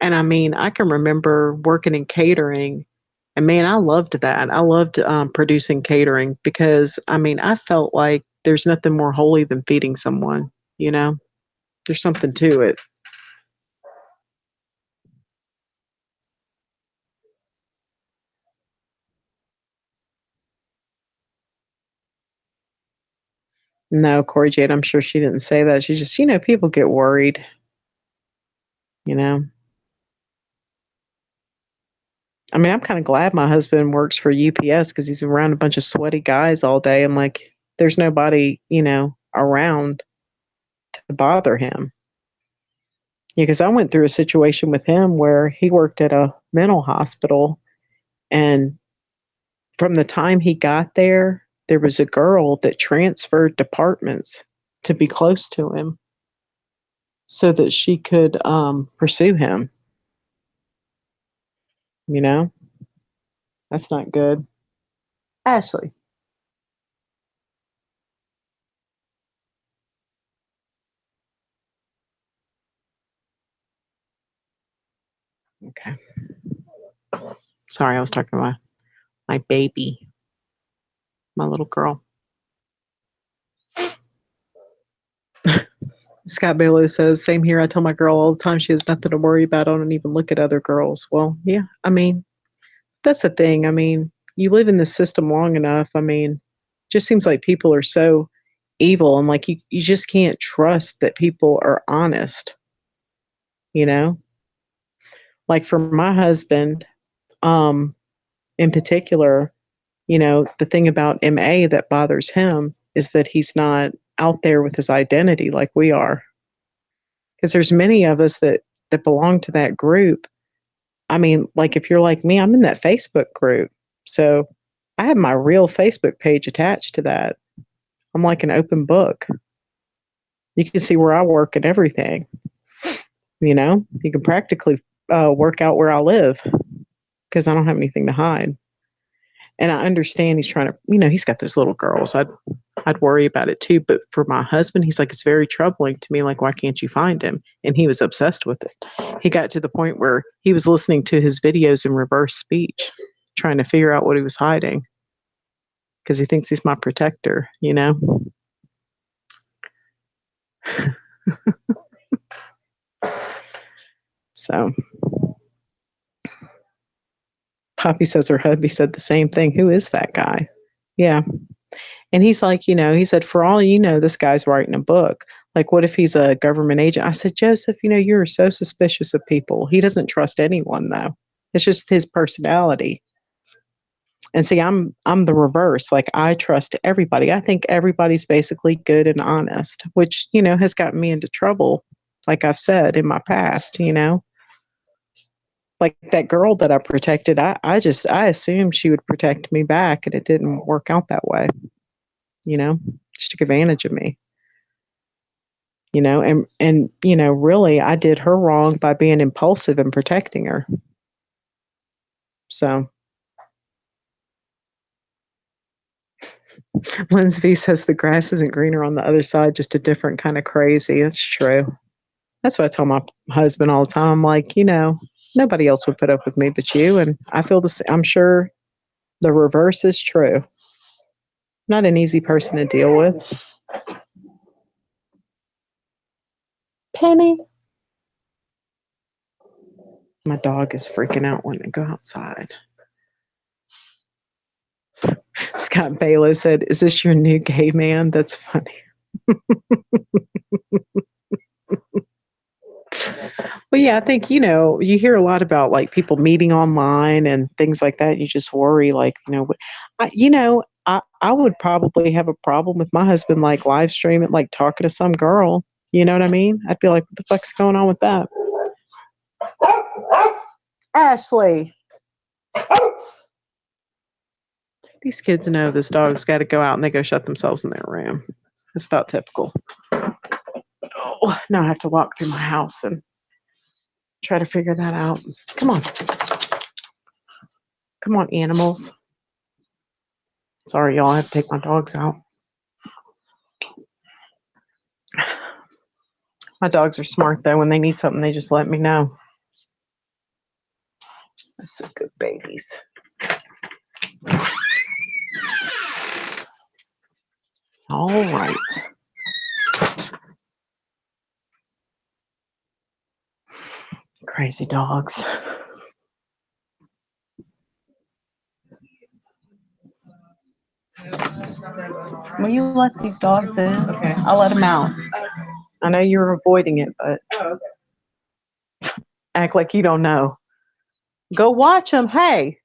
And I mean, I can remember working in catering, and man, I loved that. I loved producing catering because I mean, I felt like there's nothing more holy than feeding someone, you know? There's something to it. No, Corey Jade, I'm sure she didn't say that. She just, people get worried, you know? I mean, I'm kind of glad my husband works for UPS because he's around a bunch of sweaty guys all day. And like, there's nobody, around to bother him. Yeah, because I went through a situation with him where he worked at a mental hospital. And from the time he got there, there was a girl that transferred departments to be close to him so that she could pursue him. You know, that's not good. Ashley. Okay. Sorry, I was talking about my baby, my little girl. Scott Bailow says, same here. I tell my girl all the time she has nothing to worry about. I don't even look at other girls. Well, yeah, I mean, that's the thing. I mean, you live in this system long enough. I mean, just seems like people are so evil and like you just can't trust that people are honest, you know? Like for my husband, um, in particular, the thing about MA that bothers him is that he's not out there with his identity like we are. Because there's many of us that belong to that group. I mean, like if you're like me, I'm in that Facebook group. So I have my real Facebook page attached to that. I'm like an open book. You can see where I work and everything. You can practically work out where I live because I don't have anything to hide. And I understand he's trying to, he's got those little girls. I'd worry about it too. But for my husband, he's like, it's very troubling to me. Like, why can't you find him? And he was obsessed with it. He got to the point where he was listening to his videos in reverse speech, trying to figure out what he was hiding because he thinks he's my protector, So Poppy says her hubby said the same thing. Who is that guy? Yeah. And he's like, he said, for all you know, this guy's writing a book. Like, what if he's a government agent? I said, Joseph, you're so suspicious of people. He doesn't trust anyone, though. It's just his personality. And see, I'm the reverse. Like, I trust everybody. I think everybody's basically good and honest, which, has gotten me into trouble, like I've said in my past, Like that girl that I protected, I assumed she would protect me back, and it didn't work out that way. She took advantage of me. And really I did her wrong by being impulsive and protecting her. So Lindsay says the grass isn't greener on the other side, just a different kind of crazy. That's true. That's what I tell my husband all the time. I'm like, nobody else would put up with me but you. And I feel I'm sure the reverse is true. Not an easy person to deal with. Penny. My dog is freaking out wanting to go outside. Scott Baylor said, is this your new gay man? That's funny. Well, yeah, I think, you hear a lot about like people meeting online and things like that. You just worry, like, I would probably have a problem with my husband, like live streaming, like talking to some girl. You know what I mean? I'd be like, what the fuck's going on with that? Ashley. These kids know this dog's got to go out and they go shut themselves in their room. It's about typical. Oh, now I have to walk through my house and Try to figure that out. Come on. Come on, animals. Sorry, y'all. I have to take my dogs out. My dogs are smart, though. When they need something, they just let me know. That's so good babies. All right. Crazy dogs. Will you let these dogs in? Okay. I'll let them out. I know you're avoiding it, but act like you don't know. Go watch them. Hey.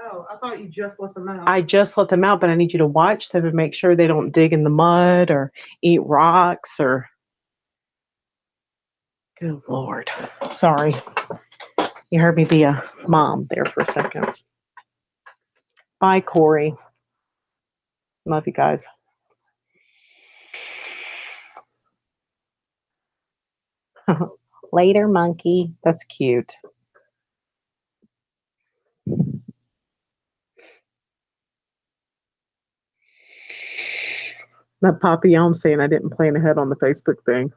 Oh, I thought you just let them out. I just let them out, but I need you to watch them and make sure they don't dig in the mud or eat rocks or. Good Lord. Sorry. You heard me be a mom there for a second. Bye, Corey. Love you guys. Later, monkey. That's cute. That Papillon saying I didn't plan ahead on the Facebook thing.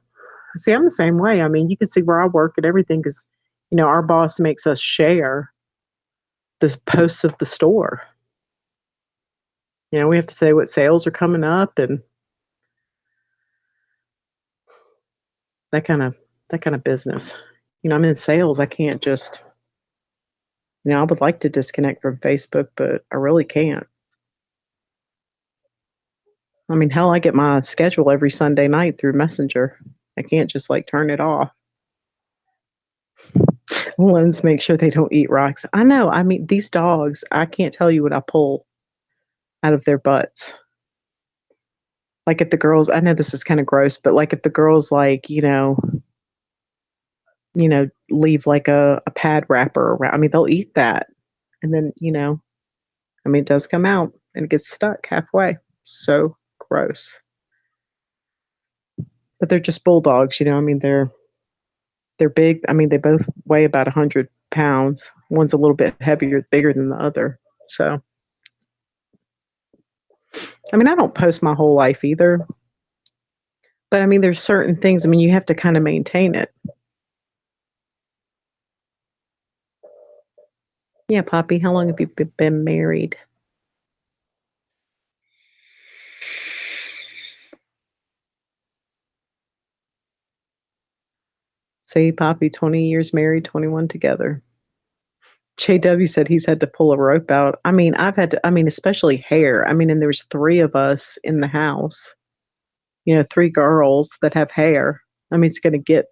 See, I'm the same way. I mean, you can see where I work and everything because, our boss makes us share the posts of the store. We have to say what sales are coming up and that kind of business. I'm in sales. I can't just, I would like to disconnect from Facebook, but I really can't. I mean, hell, I get my schedule every Sunday night through Messenger. I can't just turn it off. Ones make sure they don't eat rocks. I know. I mean, these dogs, I can't tell you what I pull out of their butts. Like if the girls, I know this is kind of gross, but if the girls leave a pad wrapper around. I mean, they'll eat that. And then, it does come out and it gets stuck halfway. So gross. But they're just bulldogs, I mean, they're big. I mean, they both weigh about 100 pounds. One's a little bit bigger than the other. So, I mean, I don't post my whole life either. But I mean, there's certain things, I mean, you have to kind of maintain it. Yeah, Poppy, how long have you been married? Say, Poppy, 20 years married, 21 together. JW said he's had to pull a rope out. I mean, especially hair. I mean, and there's 3 of us in the house, 3 girls that have hair. I mean, it's going to get,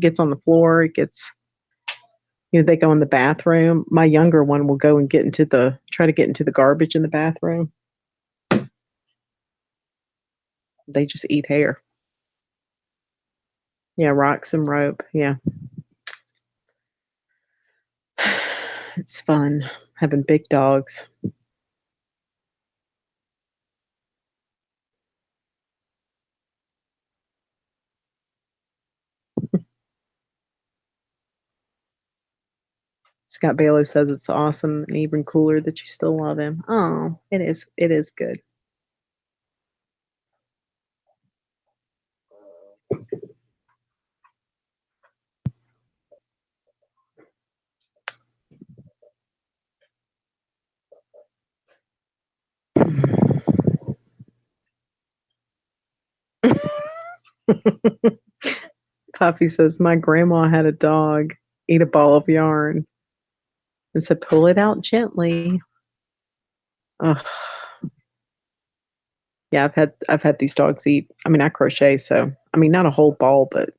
gets on the floor. It gets, they go in the bathroom. My younger one will go and try to get into the garbage in the bathroom. They just eat hair. Yeah, rocks and rope. Yeah. It's fun having big dogs. Scott Baylor says it's awesome and even cooler that you still love him. Oh, it is. It is good. Poppy says, my grandma had a dog eat a ball of yarn and said, pull it out gently. Ugh. Yeah, I've had these dogs eat. I mean, I crochet, so I mean, not a whole ball, but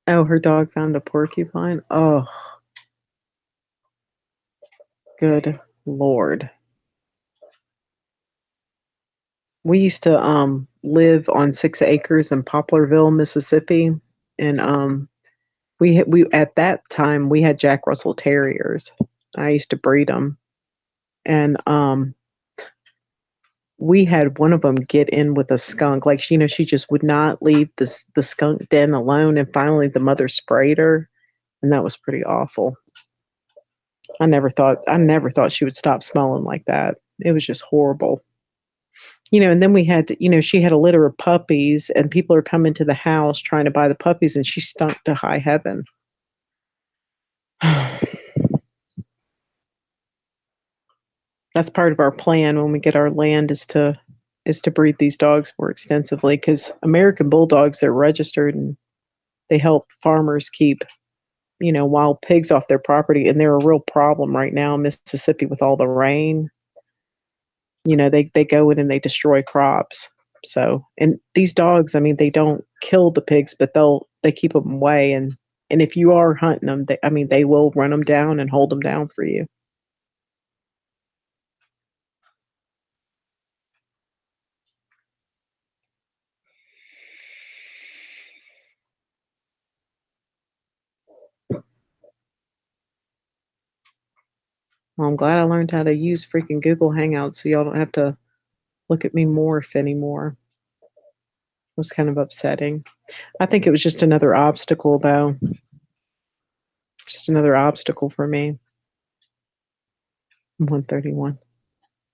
Oh, her dog found a porcupine. Oh, good Lord. We used to live on 6 acres in Poplarville, Mississippi, and We at that time we had Jack Russell Terriers. I used to breed them, and we had one of them get in with a skunk. Like, she just would not leave the skunk den alone. And finally, the mother sprayed her, and that was pretty awful. I never thought she would stop smelling like that. It was just horrible. And then we had to, she had a litter of puppies, and people are coming to the house trying to buy the puppies, and she stunk to high heaven. That's part of our plan when we get our land is to breed these dogs more extensively, because American bulldogs, they're registered and they help farmers keep wild pigs off their property, and they're a real problem right now in Mississippi with all the rain. They go in and they destroy crops. So, and these dogs, I mean, they don't kill the pigs, but they keep them away, and if you are hunting them, they will run them down and hold them down for you. Well, I'm glad I learned how to use freaking Google Hangouts so y'all don't have to look at me morph anymore. It was kind of upsetting. I think it was just another obstacle, though. Just another obstacle for me. 1:31.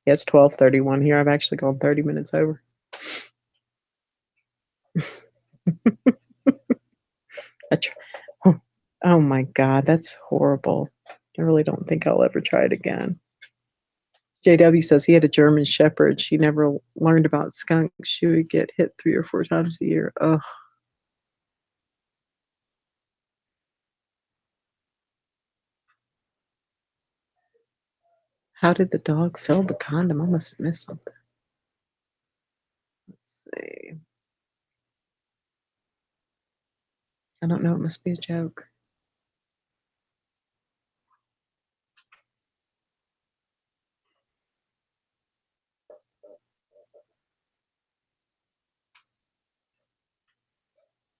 Yeah, it's 12:31 here. I've actually gone 30 minutes over. Oh my God, that's horrible. I really don't think I'll ever try it again. JW says he had a German Shepherd. She never learned about skunks. She would get hit 3 or 4 times a year. Ugh. How did the dog fill the condom? I must have missed something. Let's see. I don't know. It must be a joke.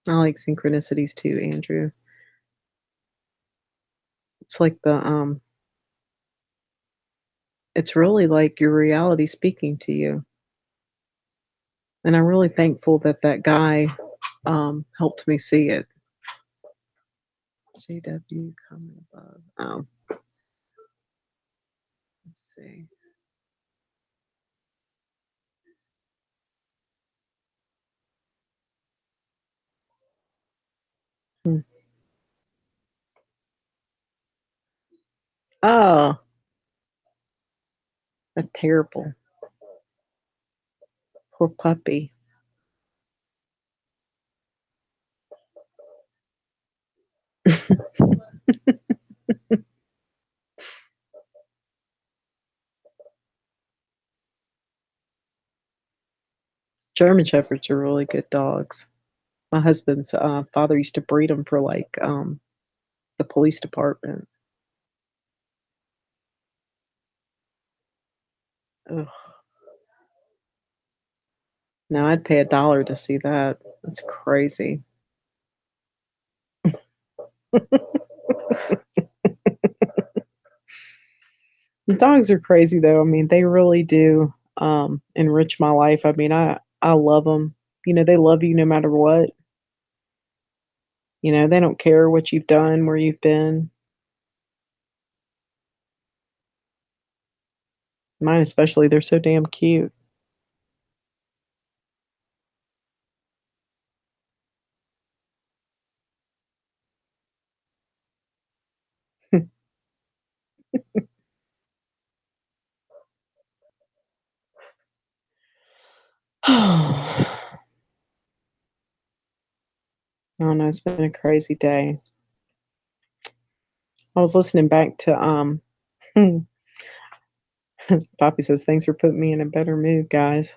I like synchronicities too, Andrew. It's like it's really like your reality speaking to you. And I'm really thankful that guy helped me see it. JW comment above. Oh, let's see. Hmm. Oh, that's terrible. Poor puppy. German Shepherds are really good dogs. My husband's father used to breed them for like the police department. Ugh. Now I'd pay $1 to see that. That's crazy. Dogs are crazy though. I mean, they really do enrich my life. I mean, I love them. They love you no matter what. They don't care what you've done, where you've been. Mine especially, they're so damn cute. I don't know, it's been a crazy day. I was listening back to Poppy says, thanks for putting me in a better mood, guys.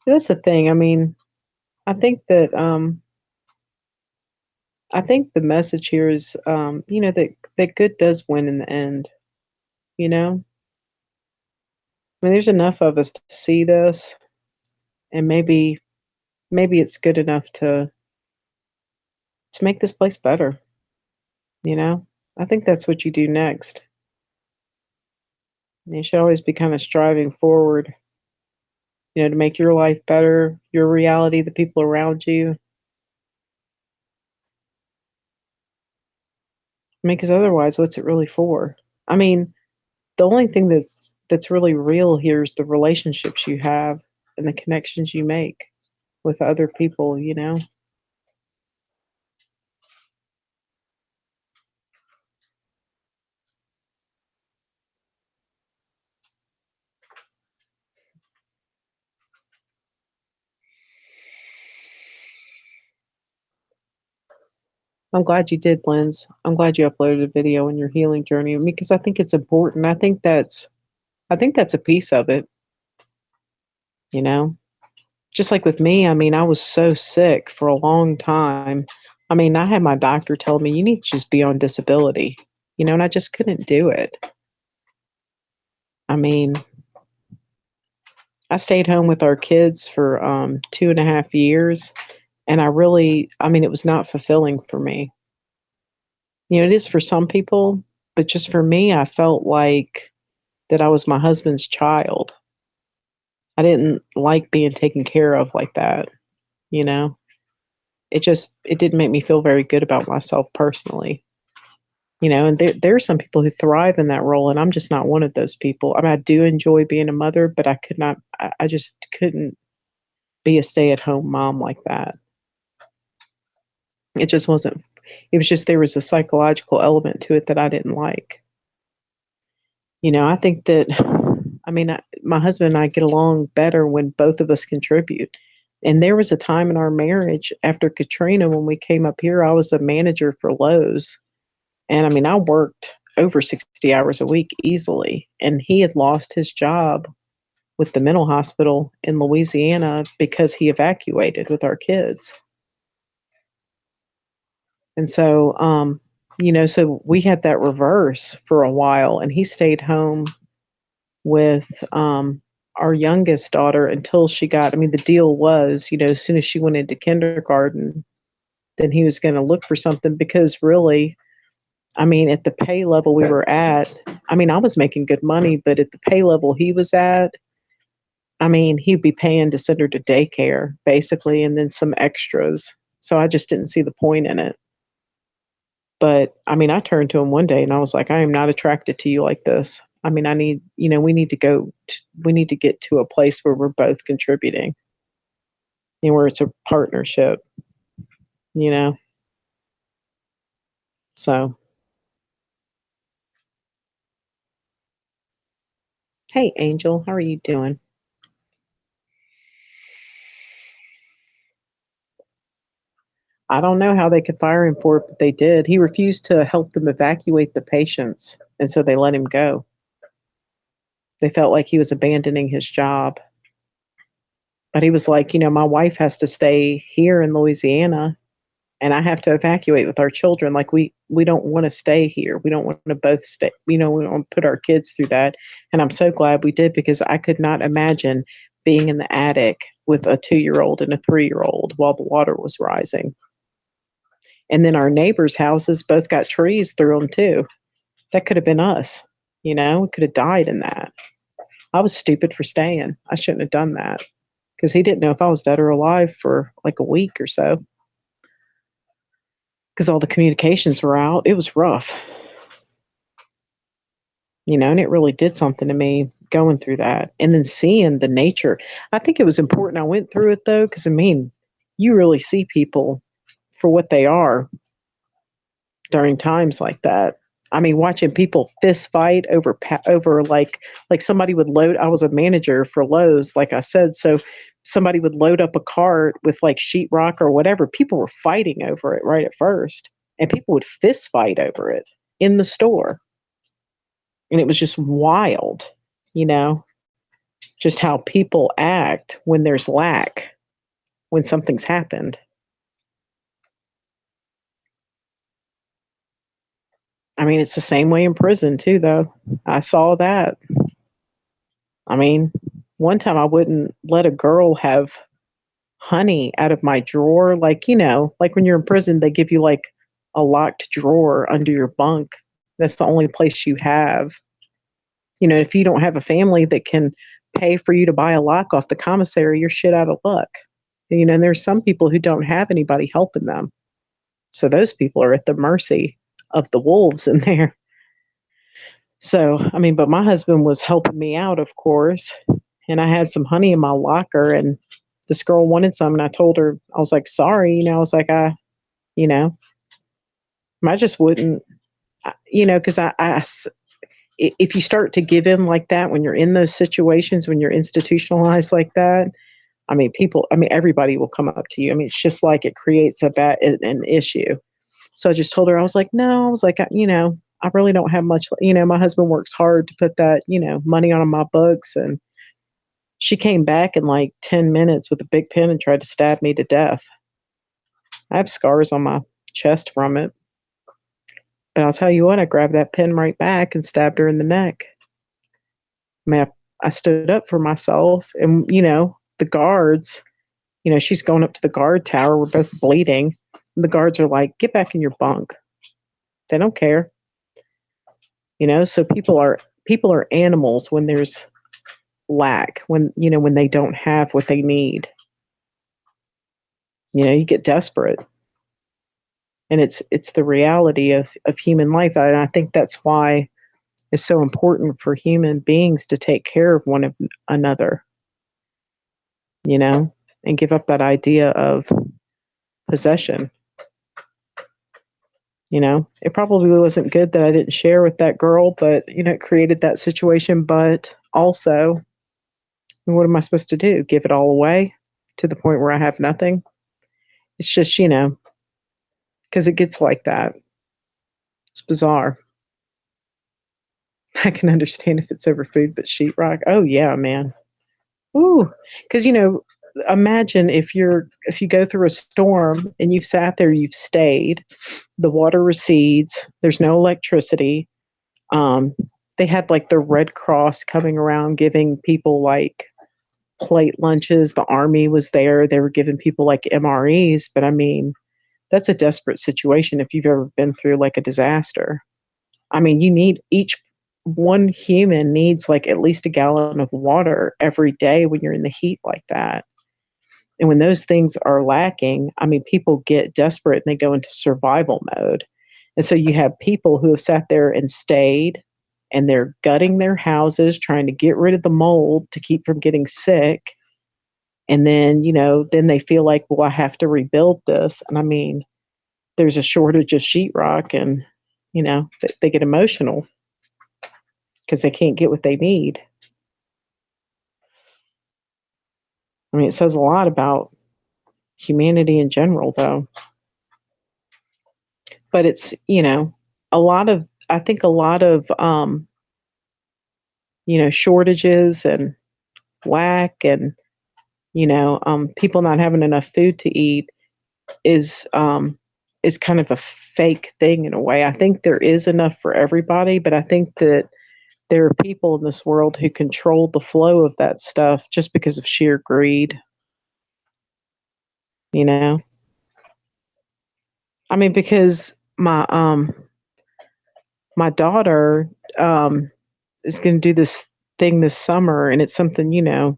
That's the thing. I mean, I think that I think the message here is that good does win in the end, you know? I mean, there's enough of us to see this, and maybe it's good enough to make this place better. You know, I think that's what you do next. You should always be kind of striving forward, to make your life better, your reality, the people around you. I mean, because otherwise, what's it really for? I mean, the only thing that's really real here is the relationships you have and the connections you make with other people, you know? I'm glad you did, Linz. I'm glad you uploaded a video on your healing journey because I think it's important. I think that's a piece of it, you know? Just like with me, I mean, I was so sick for a long time. I mean, I had my doctor tell me, you need to just be on disability, and I just couldn't do it. I mean, I stayed home with our kids for 2.5 years, and I mean, it was not fulfilling for me. It is for some people, but just for me, I felt like that I was my husband's child. I didn't like being taken care of like that, you know? It didn't make me feel very good about myself personally. And there are some people who thrive in that role, and I'm just not one of those people. I mean, I do enjoy being a mother, but I could not I just couldn't be a stay-at-home mom like that. It just wasn't it was just there was a psychological element to it that I didn't like. I think that I mean, my husband and I get along better when both of us contribute. And there was a time in our marriage after Katrina when we came up here, I was a manager for Lowe's. And I mean, I worked over 60 hours a week easily. And he had lost his job with the mental hospital in Louisiana because he evacuated with our kids. And so, so we had that reverse for a while, and he stayed home with our youngest daughter until she got, I mean, the deal was, as soon as she went into kindergarten, then he was going to look for something because really, I mean, at the pay level we were at, I mean, I was making good money, but at the pay level he was at, I mean, he'd be paying to send her to daycare basically, and then some extras. So I just didn't see the point in it. But I mean, I turned to him one day and I was like, I am not attracted to you like this. I mean, we need to get to a place where we're both contributing and where it's a partnership, you know? So, hey, Angel, how are you doing? I don't know how they could fire him for it, but they did. He refused to help them evacuate the patients, and so they let him go. They felt like he was abandoning his job. But he was like, my wife has to stay here in Louisiana and I have to evacuate with our children. Like we don't want to stay here. We don't want to both stay. We don't want to put our kids through that. And I'm so glad we did because I could not imagine being in the attic with a 2-year-old and a 3-year-old while the water was rising. And then our neighbors' houses both got trees through them too. That could have been us. We could have died in that. I was stupid for staying. I shouldn't have done that because he didn't know if I was dead or alive for like a week or so. Because all the communications were out. It was rough, and it really did something to me going through that. And then seeing the nature. I think it was important I went through it though, because I mean, you really see people for what they are during times like that. I mean, watching people fist fight over like somebody would load. I was a manager for Lowe's, like I said, so somebody would load up a cart with like sheetrock or whatever. People were fighting over it right at first, and people would fist fight over it in the store, and it was just wild, you know, just how people act when there's lack, when something's happened. I mean, it's the same way in prison too, though. I saw that. I mean, one time I wouldn't let a girl have honey out of my drawer. Like, like when you're in prison, they give you like a locked drawer under your bunk. That's the only place you have. If you don't have a family that can pay for you to buy a lock off the commissary, you're shit out of luck. And there's some people who don't have anybody helping them. So those people are at the mercy of the wolves in there. So, but my husband was helping me out, of course. And I had some honey in my locker, and this girl wanted some. And I told her, I was like, sorry. I was like, I just wouldn't, because if you start to give in like that, when you're in those situations, when you're institutionalized like that, everybody will come up to you. It's just like it creates an issue. So I just told her, I was like, no, I was like, I really don't have much, my husband works hard to put that, money on my books. And she came back in like 10 minutes with a big pen and tried to stab me to death. I have scars on my chest from it. But I'll tell you what, I grabbed that pen right back and stabbed her in the neck. I stood up for myself, and, the guards, she's going up to the guard tower. We're both bleeding. And the guards are like, get back in your bunk. They don't care. So people are animals when there's lack, when they don't have what they need. You get desperate. And it's the reality of human life. And I think that's why it's so important for human beings to take care of one another, and give up that idea of possession. It probably wasn't good that I didn't share with that girl, but, it created that situation. But also, what am I supposed to do? Give it all away to the point where I have nothing? It's just, because it gets like that. It's bizarre. I can understand if it's over food, but sheetrock, oh yeah, man. Ooh, because imagine if you go through a storm and you've sat there, you've stayed, the water recedes, there's no electricity. They had like the Red Cross coming around giving people like plate lunches. The army was there. They were giving people like MREs, but that's a desperate situation if you've ever been through like a disaster. You need one human needs like at least a gallon of water every day when you're in the heat like that. And when those things are lacking, people get desperate and they go into survival mode. And so you have people who have sat there and stayed, and they're gutting their houses, trying to get rid of the mold to keep from getting sick. And then, then they feel like, well, I have to rebuild this. And there's a shortage of sheetrock, and, they get emotional because they can't get what they need. It says a lot about humanity in general, though. But it's, I think a lot of, shortages and lack and, people not having enough food to eat is kind of a fake thing in a way. I think there is enough for everybody, but I think that there are people in this world who control the flow of that stuff just because of sheer greed. Because my daughter is going to do this thing this summer, and it's something,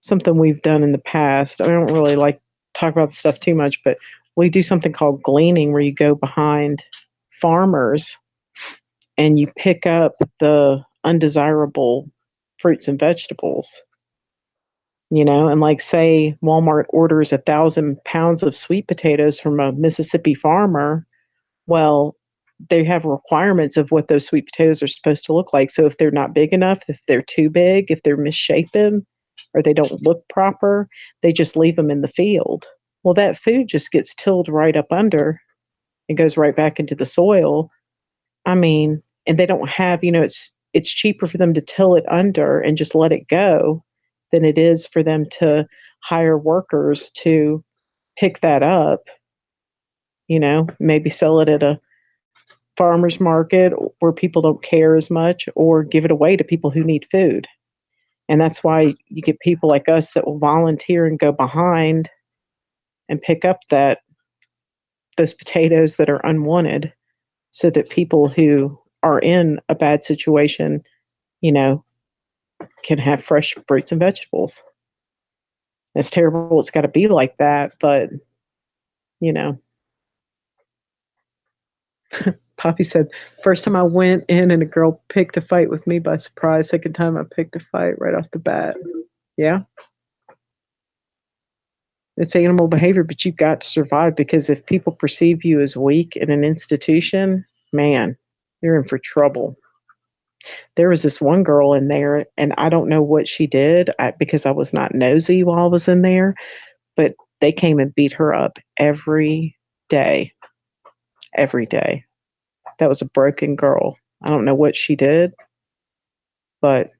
something we've done in the past. I don't really like talk about the stuff too much, but we do something called gleaning, where you go behind farmers and you pick up the undesirable fruits and vegetables, and like say Walmart orders 1,000 pounds of sweet potatoes from a Mississippi farmer. Well, they have requirements of what those sweet potatoes are supposed to look like. So if they're not big enough, if they're too big, if they're misshapen, or they don't look proper, they just leave them in the field. Well, that food just gets tilled right up under and goes right back into the soil. And they don't have, it's cheaper for them to till it under and just let it go than it is for them to hire workers to pick that up, maybe sell it at a farmer's market where people don't care as much, or give it away to people who need food. And that's why you get people like us that will volunteer and go behind and pick up that those potatoes that are unwanted so that people who are in a bad situation, you know, can have fresh fruits and vegetables. It's terrible. It's got to be like that. But, you know, Poppy said, first time I went in and a girl picked a fight with me by surprise. Second time I picked a fight right off the bat. Yeah. It's animal behavior, but you've got to survive, because if people perceive you as weak in an institution, man, you're in for trouble. There was this one girl in there, and I don't know what she did because I was not nosy while I was in there, but they came and beat her up every day. Every day. That was a broken girl. I don't know what she did, but,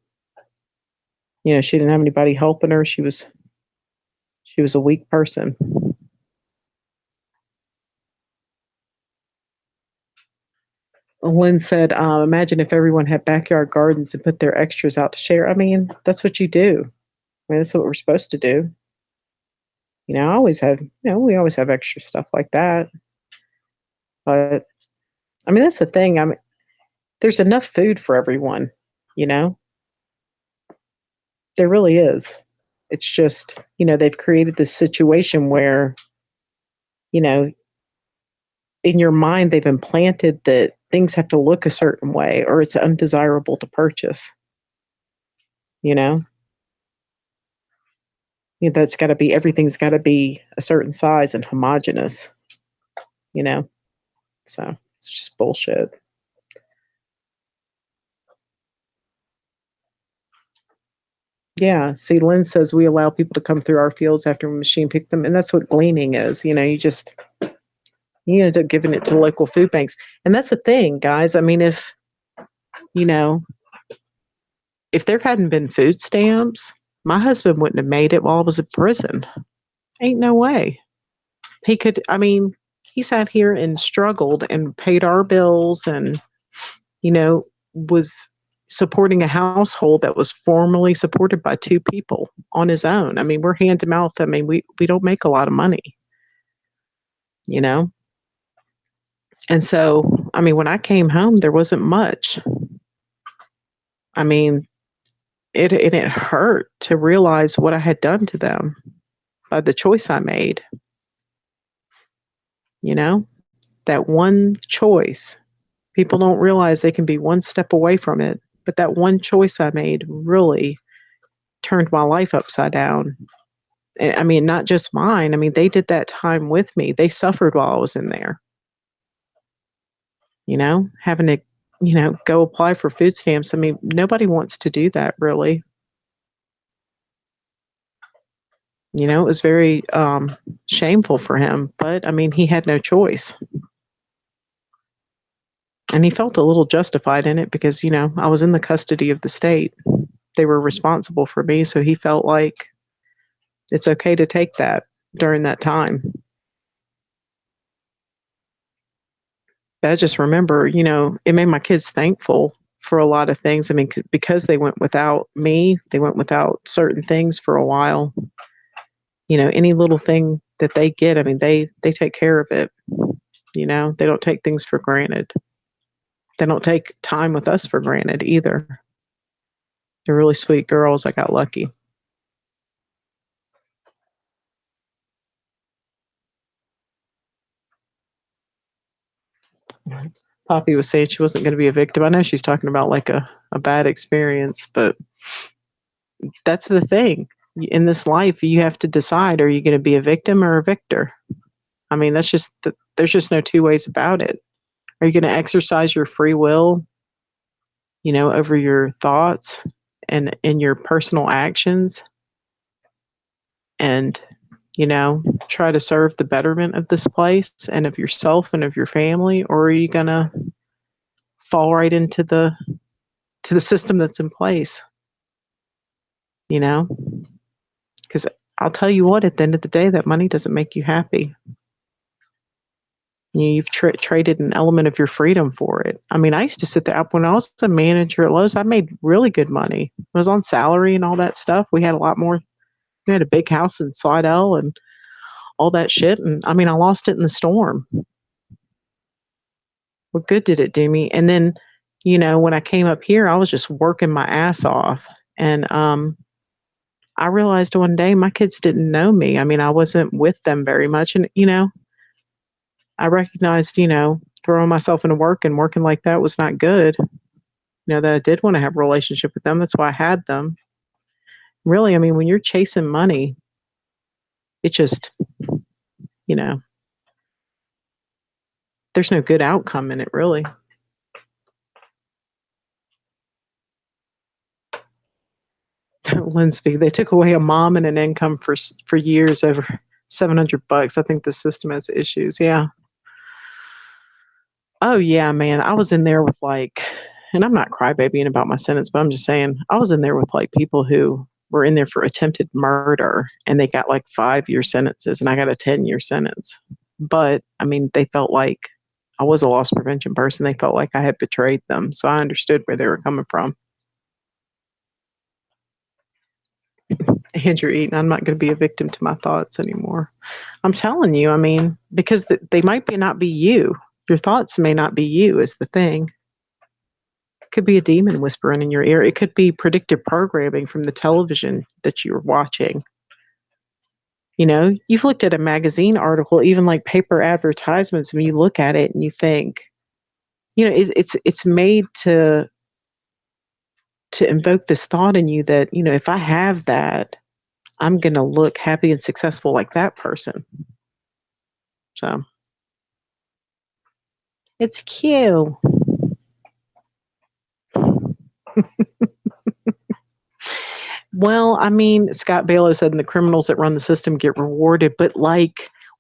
you know, she didn't have anybody helping her. She was a weak person. Lynn said, imagine if everyone had backyard gardens and put their extras out to share. I mean, that's what you do. I mean, that's what we're supposed to do. You know, I always have, you know, we always have extra stuff like that. But, I mean, that's the thing. I mean, there's enough food for everyone, you know? There really is. It's just, you know, they've created this situation where, you know, in your mind, they've implanted that things have to look a certain way or it's undesirable to purchase. You know, that's got to be, everything's got to be a certain size and homogeneous, you know, so it's just bullshit. Yeah. See, Lynn says we allow people to come through our fields after a machine picked them. And that's what gleaning is. You know, you end up giving it to local food banks. And that's the thing, guys. I mean, if, you know, if there hadn't been food stamps, my husband wouldn't have made it while I was in prison. Ain't no way. He could, I mean, he sat here and struggled and paid our bills and, you know, was supporting a household that was formerly supported by two people on his own. I mean, we're hand to mouth. I mean, we don't make a lot of money, you know? And so, I mean, when I came home, there wasn't much. I mean, it hurt to realize what I had done to them by the choice I made. You know, that one choice, people don't realize they can be one step away from it. But that one choice I made really turned my life upside down. And, I mean, not just mine. I mean, they did that time with me. They suffered while I was in there. You know, having to, you know, go apply for food stamps. I mean, nobody wants to do that, really. You know, it was very shameful for him. But, I mean, he had no choice. And he felt a little justified in it because, you know, I was in the custody of the state. They were responsible for me. So he felt like it's okay to take that during that time. But I just remember, you know, it made my kids thankful for a lot of things. I mean, because they went without me, they went without certain things for a while. You know, any little thing that they get, I mean, they take care of it. You know, they don't take things for granted. They don't take time with us for granted either. They're really sweet girls. I got lucky. Poppy was saying she wasn't going to be a victim. I know she's talking about like a bad experience, but that's the thing. In this life, you have to decide, are you going to be a victim or a victor? I mean, that's just, there's just no two ways about it. Are you going to exercise your free will, you know, over your thoughts and in your personal actions and, you know, try to serve the betterment of this place and of yourself and of your family? Or are you going to fall right into the system that's in place, you know? Because I'll tell you what, at the end of the day, that money doesn't make you happy. You've traded an element of your freedom for it. I mean, I used to sit there. When I was a manager at Lowe's, I made really good money. I was on salary and all that stuff. We had a lot more. We had a big house in Slidell and all that shit. And I mean, I lost it in the storm. What good did it do me? And then, when I came up here, I was just working my ass off. And I realized one day my kids didn't know me. I mean, I wasn't with them very much. And, I recognized, throwing myself into work and working like that was not good. That I did want to have a relationship with them. That's why I had them. Really, I mean, when you're chasing money, it just, there's no good outcome in it, really. Lindsay, they took away a mom and an income for years over $700. I think the system has issues. Yeah. Oh yeah, man. I was in there with and I'm not crybabying about my sentence, but I'm just saying I was in there with people who were in there for attempted murder and they got 5-year sentences and I got a 10-year sentence. But I mean, they felt like I was a loss prevention person. They felt like I had betrayed them. So I understood where they were coming from. Andrew Eaton, I'm not going to be a victim to my thoughts anymore. I'm telling you, I mean, because they might not be you. Your thoughts may not be you is the thing. It could be a demon whispering in your ear. It could be predictive programming from the television that you're watching. You've looked at a magazine article, even paper advertisements, when you look at it and you think, it's made to invoke this thought in you that, if I have that, I'm going to look happy and successful like that person. So it's cute. Well, I mean, Scott Balow said, the criminals that run the system get rewarded, but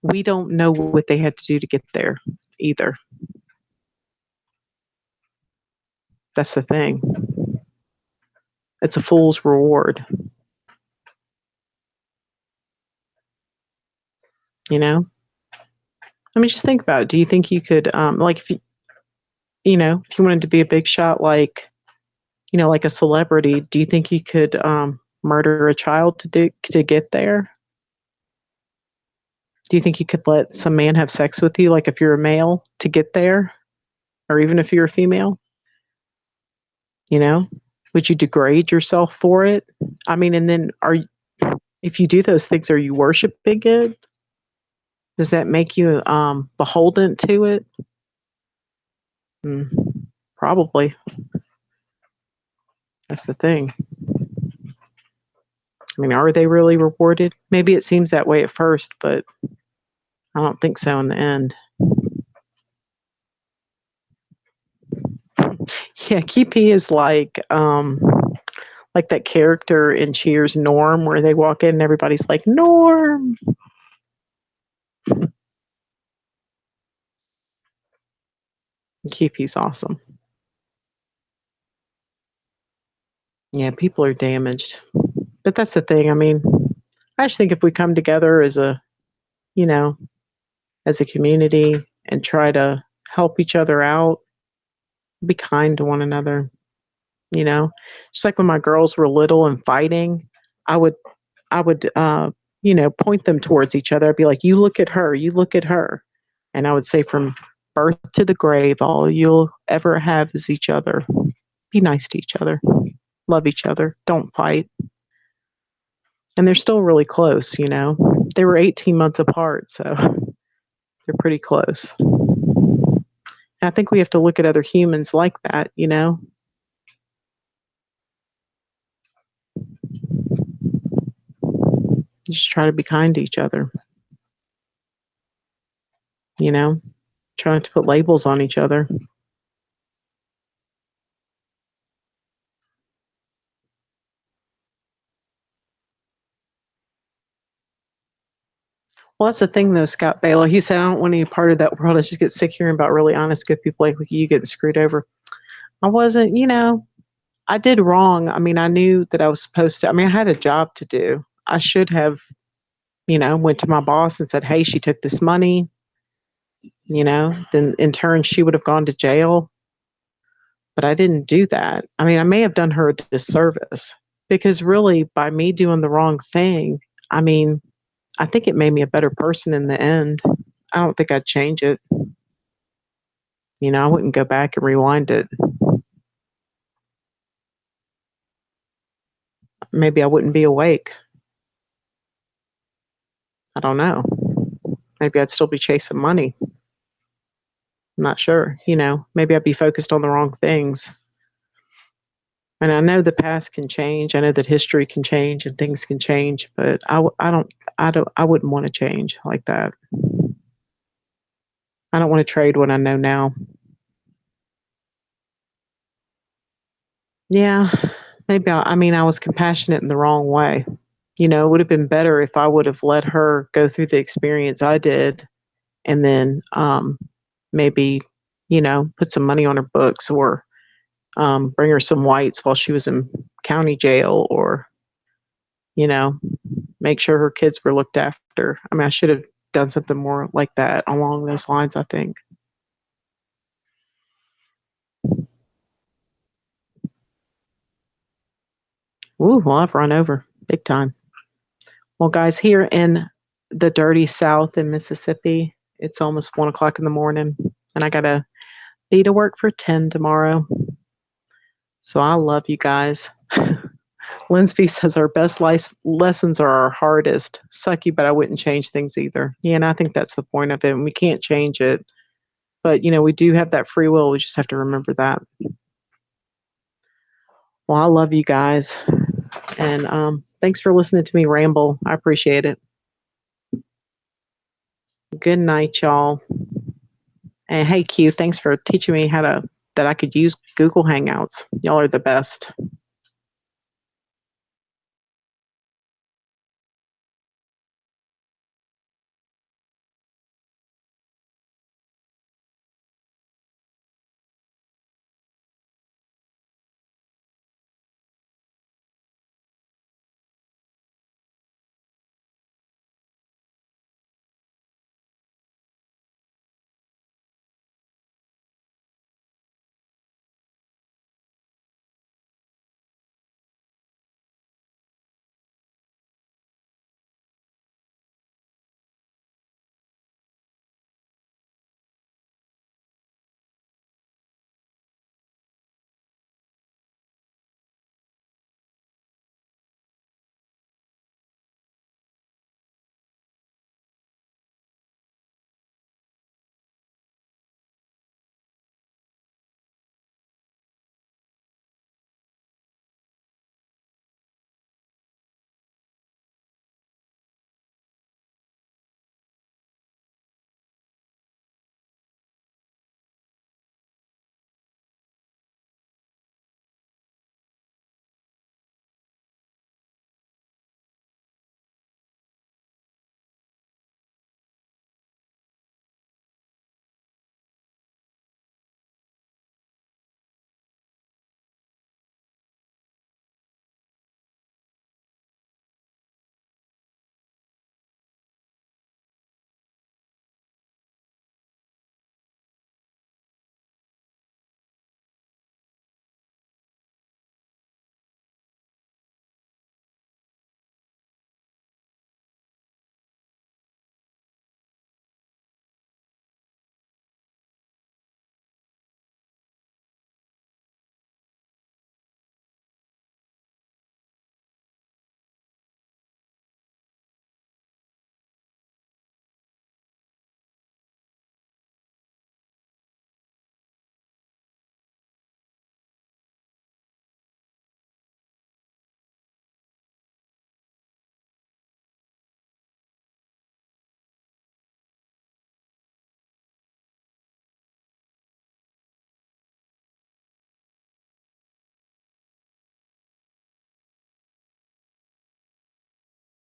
we don't know what they had to do to get there either. That's the thing. It's a fool's reward. I mean, just think about it. Do you think you could, if you, if you wanted to be a big shot, like a celebrity, do you think you could murder a child to get there? Do you think you could let some man have sex with you, if you're a male, to get there? Or even if you're a female? Would you degrade yourself for it? I mean, and then if you do those things, are you worshiping it? Does that make you beholden to it? Probably. That's the thing. I mean, are they really rewarded? Maybe it seems that way at first, but I don't think so in the end. Yeah, Keepy is like that character in Cheers, Norm, where they walk in and everybody's like, Norm. Keepy's awesome. Yeah, people are damaged. But that's the thing. I mean, I just think if we come together as a community and try to help each other out, be kind to one another, just like when my girls were little and fighting, I would point them towards each other. I'd be like, you look at her, you look at her. And I would say, from birth to the grave, all you'll ever have is each other. Be nice to each other. Love each other. Don't fight. And they're still really close, They were 18 months apart, so they're pretty close. And I think we have to look at other humans like that, Just try to be kind to each other. Try not to put labels on each other. Well, that's the thing, though, Scott Baylor. He said, I don't want any part of that world. I just get sick hearing about really honest, good people like you getting screwed over. I wasn't, I did wrong. I mean, I knew that I was supposed to. I mean, I had a job to do. I should have, went to my boss and said, hey, she took this money. Then in turn, she would have gone to jail. But I didn't do that. I mean, I may have done her a disservice because really, by me doing the wrong thing, I mean, I think it made me a better person in the end. I don't think I'd change it. You know, I wouldn't go back and rewind it. Maybe I wouldn't be awake. I don't know. Maybe I'd still be chasing money. I'm not sure. You know, maybe I'd be focused on the wrong things. And I know the past can change. I know that history can change and things can change, but I wouldn't want to change like that. I don't want to trade what I know now. Yeah, maybe I mean, I was compassionate in the wrong way. You know, it would have been better if I would have let her go through the experience I did and then maybe, you know, put some money on her books or bring her some whites while she was in county jail or, you know, make sure her kids were looked after. I mean, I should have done something more like that along those lines, I think. Ooh, well, I've run over big time. Well, guys, here in the dirty South in Mississippi, it's almost 1 o'clock in the morning, and I gotta be to work for 10 tomorrow. So I love you guys. Linsby says our best lessons are our hardest. Sucky, but I wouldn't change things either. Yeah, and I think that's the point of it. And we can't change it. But, you know, we do have that free will. We just have to remember that. Well, I love you guys. And thanks for listening to me ramble. I appreciate it. Good night, y'all. And hey, Q, thanks for teaching me that I could use Google Hangouts. Y'all are the best.